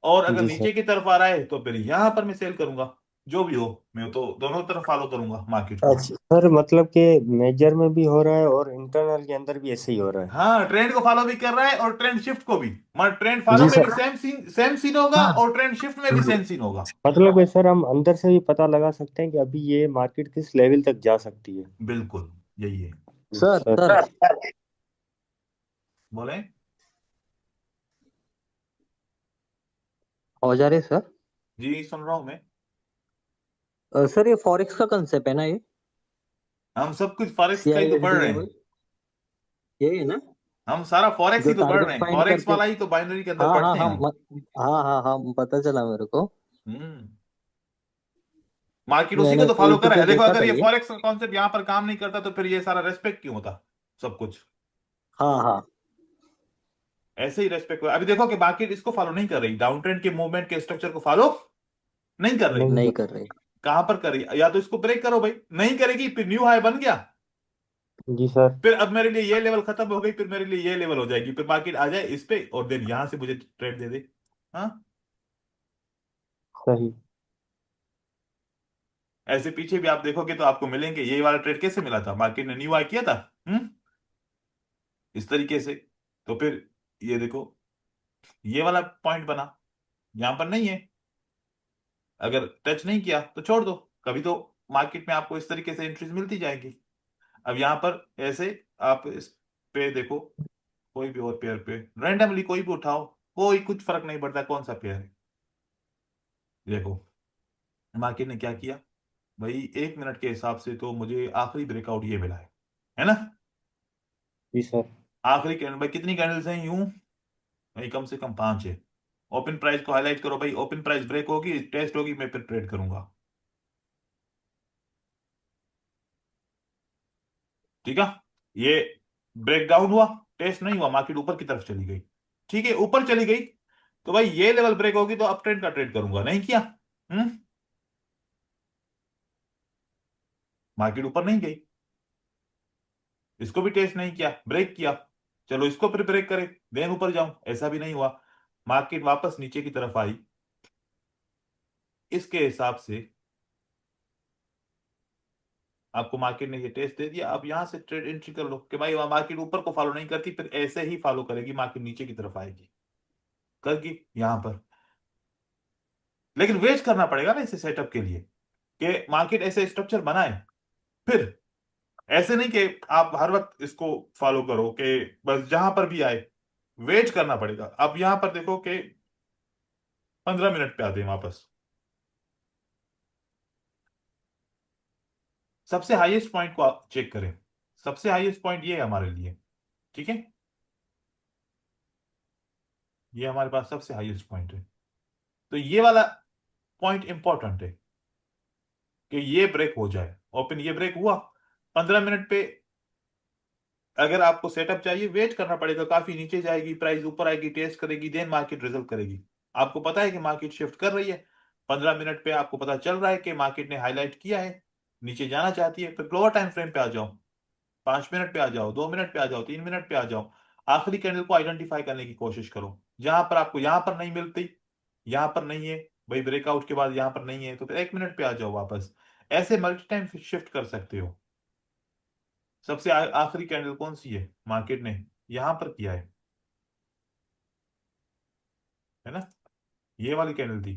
और अगर जी सर। नीचे की तरफ आ रहा है तो फिर यहां पर मैं सेल करूंगा। जो भी हो, मैं तो दोनों तरफ फॉलो करूंगा मार्केट को। अच्छा सर, मतलब कि मेजर में भी हो रहा है और इंटरनल के अंदर भी ऐसे ही हो रहा है। हाँ, ट्रेंड को फॉलो भी कर रहा है और ट्रेंड शिफ्ट को भी, मगर ट्रेंड फॉलो जी में भी सर। सेम सीन होगा हाँ। और ट्रेंड शिफ्ट में भी सेम सीन होगा। मतलब कि सर हम अंदर से भी पता लगा सकते हैं कि अभी ये मार्केट किस लेवल तक जा सकती है। बिल्कुल, यही है। Sir sir. सर बोले। औजारे सर। जी, सुन रहा हूं मैं। सर ये फॉरेक्स का कंसेप्ट है ना ये? हम सब कुछ फॉरेक्स सी का ही आई तो एस पढ़ डी रहे लेवल, हैं। यही है ना? हम सारा फॉरेक्स जो ही तो पढ़ रहे टारगेट हैं, फाइंड फॉरेक्स करके। वाला ही तो बाइनरी के अंदर हाँ हाँ पढ़ते हैं हाँ हम। हाँ हाँ हाँ, पता चला मेरे को। हम्म। मार्केट उसी को मैंने तो फॉलो कर यूट्यूब रहा पे है। देखो, देखा अगर था ये ये। फॉरेक्स का कॉन्सेप्ट यहाँ पर काम नहीं करता तो फिर ये सारा रेस्पेक्ट क्यों होता, सब कुछ। हाँ हाँ। ऐसे ही रेस्पेक्ट, अभी देखो कि मार्केट इसको फॉलो नहीं कर रही, डाउन ट्रेंड के मूवमेंट के स्ट्रक्चर को फॉलो नहीं कर रही। नहीं। नहीं कर रहे। कहां पर कर रही है? या तो इसको ब्रेक करो भाई, नहीं करेगी फिर न्यू हाई बन गया, जी सर। फिर अब मेरे लिए ये लेवल खत्म हो गई, फिर मेरे लिए ये लेवल हो जाएगी, फिर मार्केट आ जाए इस पे और देन यहां से मुझे ट्रेड दे दे। हाँ। सही। ऐसे पीछे भी आप देखोगे तो आपको मिलेंगे, ये वाला ट्रेड कैसे मिला था, मार्केट ने न्यू हाई किया था। हम्म। इस तरीके से। तो फिर ये देखो, ये वाला पॉइंट बना, यहां पर नहीं है। अगर टच नहीं किया तो छोड़ दो, कभी तो मार्केट में आपको इस तरीके से एंट्रीज मिलती जाएंगी। अब यहां पर ऐसे आप इस पे देखो, कोई भी और पेयर पे रैंडमली कोई भी उठाओ, कोई कुछ फर्क नहीं पड़ता कौन सा पेयर है। देखो मार्केट ने क्या किया भाई, 1 मिनट के हिसाब से तो मुझे आखिरी ब्रेकआउट ये मिला है ना। जी सर। आखिरी कैंडल भाई, कितनी कैंडल्स हैं यूं भाई, कम से कम 5 है। ओपन प्राइस को हाईलाइट करो भाई, ओपन प्राइस ब्रेक होगी, टेस्ट होगी, मैं फिर ट्रेड करूंगा। ठीक है। ये ब्रेक डाउन हुआ, टेस्ट नहीं हुआ, मार्केट ऊपर की तरफ चली गई। ठीक है, ऊपर चली गई तो भाई ये लेवल ब्रेक होगी तो अप ट्रेंड का ट्रेड करूंगा, नहीं किया। हम्म। मार्केट ऊपर नहीं गई, इसको भी टेस्ट नहीं किया, ब्रेक किया, चलो इसको फिर ब्रेक करे देन ऊपर जाऊं, ऐसा भी नहीं हुआ। मार्केट वापस नीचे की तरफ आई, इसके हिसाब से आपको मार्केट ने ये टेस्ट दे दिया, अब यहां से ट्रेड एंट्री कर लो कि भाई वहां मार्केट ऊपर को फॉलो नहीं करती, फिर ऐसे ही फॉलो करेगी, मार्केट नीचे की तरफ आएगी, करगी यहां पर। लेकिन वेट करना पड़ेगा ना इसे सेटअप के लिए, कि मार्केट ऐसे स्ट्रक्चर बनाए, फिर ऐसे नहीं कि आप हर वक्त इसको फॉलो करो कि बस जहां पर भी आए, वेट करना पड़ेगा। अब यहां पर देखो कि 15 मिनट पे आते हैं वापस, सबसे हाईएस्ट पॉइंट को आप चेक करें। सबसे हाईएस्ट पॉइंट ये है हमारे लिए। ठीक है, ये हमारे पास सबसे हाईएस्ट पॉइंट है। तो ये वाला पॉइंट इंपॉर्टेंट है कि ये ब्रेक हो जाए, ओपन ये ब्रेक हुआ 15 मिनट पे। अगर आपको सेटअप चाहिए, वेट करना पड़ेगा, काफी नीचे जाएगी प्राइस, ऊपर आएगी, टेस्ट करेगी, देन मार्केट रिजल्ट करेगी। आपको पता है कि मार्केट शिफ्ट कर रही है, 15 मिनट पे आपको पता चल रहा है कि मार्केट ने हाईलाइट किया है, नीचे जाना चाहती है, फिर लोअर टाइम फ्रेम पे आ जाओ, 5 मिनट पे आ जाओ, 2 मिनट पे आ जाओ, 3 मिनट पे आ जाओ। आखिरी कैंडल को आइडेंटिफाई करने की कोशिश करो, जहां पर आपको यहां पर नहीं मिलती, यहां पर नहीं है भाई, ब्रेकआउट के बाद यहां पर नहीं है, तो फिर 1 मिनट पे आ जाओ वापस। ऐसे मल्टी टाइम शिफ्ट कर सकते हो। सबसे आखिरी कैंडल कौन सी है, मार्केट ने यहां पर किया है ना, ये वाली कैंडल थी।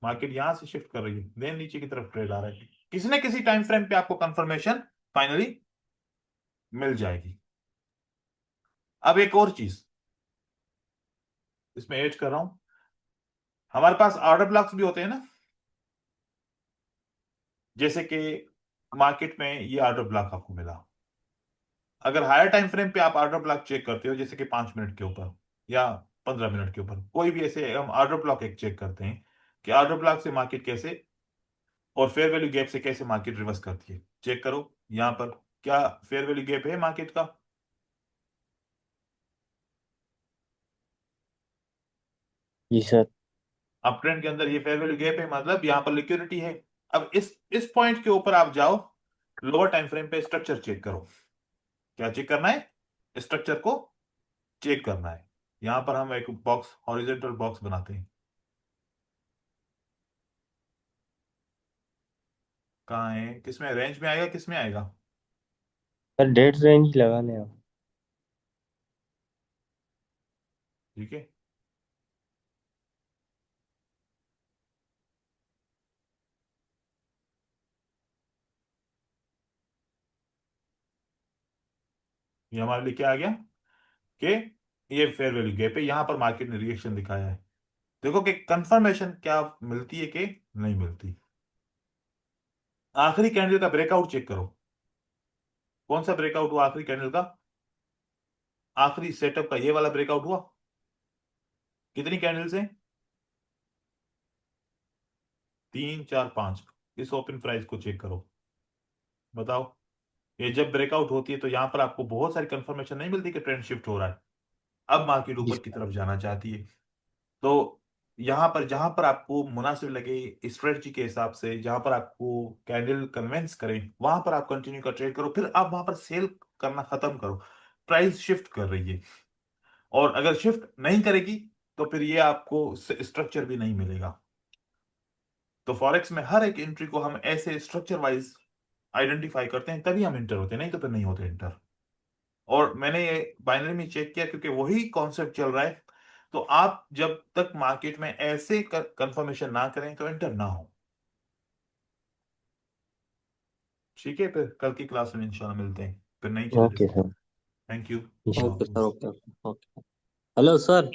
मार्केट यहां से शिफ्ट कर रही है, देन नीचे की तरफ ट्रेड आ रहा है, किसी न किसी टाइम फ्रेम पे आपको कंफर्मेशन फाइनली मिल जाएगी। अब एक और चीज इसमें ऐड कर रहा हूं, हमारे पास ऑर्डर ब्लॉक्स भी होते हैं ना, जैसे कि मार्केट में ये ऑर्डर ब्लॉक आपको मिला। अगर हायर टाइम फ्रेम पे आप ऑर्डर ब्लॉक चेक करते हो, जैसे कि 5 मिनट के ऊपर या 15 मिनट के ऊपर, कोई भी ऐसे हम ऑर्डर ब्लॉक एक चेक करते हैं कि ऑर्डर ब्लॉक से मार्केट कैसे और फेयर वैल्यू गैप से कैसे मार्केट रिवर्स करती है, चेक करो यहां पर क्या फेयर वैल्यू गैप है मार्केट का। जी सर। अप ट्रेंड के अंदर ये फेयर वैल्यू गैप है, मतलब यहां पर लिक्विडिटी है। अब इस पॉइंट के ऊपर आप जाओ, लोअर टाइम फ्रेम पे स्ट्रक्चर चेक करो। क्या चेक करना है, स्ट्रक्चर को चेक करना है। यहां पर हम एक बॉक्स, हॉरिजॉन्टल बॉक्स बनाते हैं। कहाँ है, किसमें रेंज में आएगा, किसमें आएगा? सर डेट रेंज ही लगा लें आप। ठीक है, ये हमारे लिए क्या आ गया कि ये फेयर वैल्यू गैप है, यहां पर मार्केट ने रिएक्शन दिखाया है। देखो कि कंफर्मेशन क्या मिलती है कि नहीं मिलती। आखिरी कैंडल का ब्रेकआउट चेक करो, कौन सा ब्रेकआउट हुआ आखिरी कैंडल का? आखिरी सेटअप का ये वाला ब्रेकआउट हुआ। कितनी कैंडल्स हैं? 3 4 5। इस ओपन प्राइस को चेक करो, बताओ। ये जब ब्रेकआउट होती है तो यहां पर आपको बहुत सारी कंफर्मेशन नहीं मिलती कि ट्रेंड शिफ्ट हो रहा है, अब मार्केट ऊपर की तरफ जाना चाहती है। तो यहां पर जहां पर आपको मुनासिब लगे स्ट्रेटजी के हिसाब से, जहां पर आपको कैंडल कन्विंस करें, वहां पर आप कंटिन्यू का ट्रेड करो, फिर आप वहां पर सेल करना खत्म करो। प्राइस शिफ्ट कर रही है, और अगर शिफ्ट नहीं करेगी तो फिर ये आपको स्ट्रक्चर भी नहीं मिलेगा। तो फॉरेक्स में हर एक एंट्री को हम ऐसे स्ट्रक्चर वाइज आइडेंटिफाई करते हैं, तभी हम इंटर होते हैं, नहीं तो फिर नहीं होते इंटर। और मैंने ये बाइनरी में चेक किया क्योंकि वही कॉन्सेप्ट चल रहा है। तो आप जब तक मार्केट में ऐसे कंफर्मेशन ना करें तो एंटर ना हो। ठीक है, फिर कल की क्लास में इंशाल्लाह मिलते हैं, फिर नई चीज okay discuss. Sir. Thank you. Okay इंशाल्लाह। Sir, okay okay. Hello sir.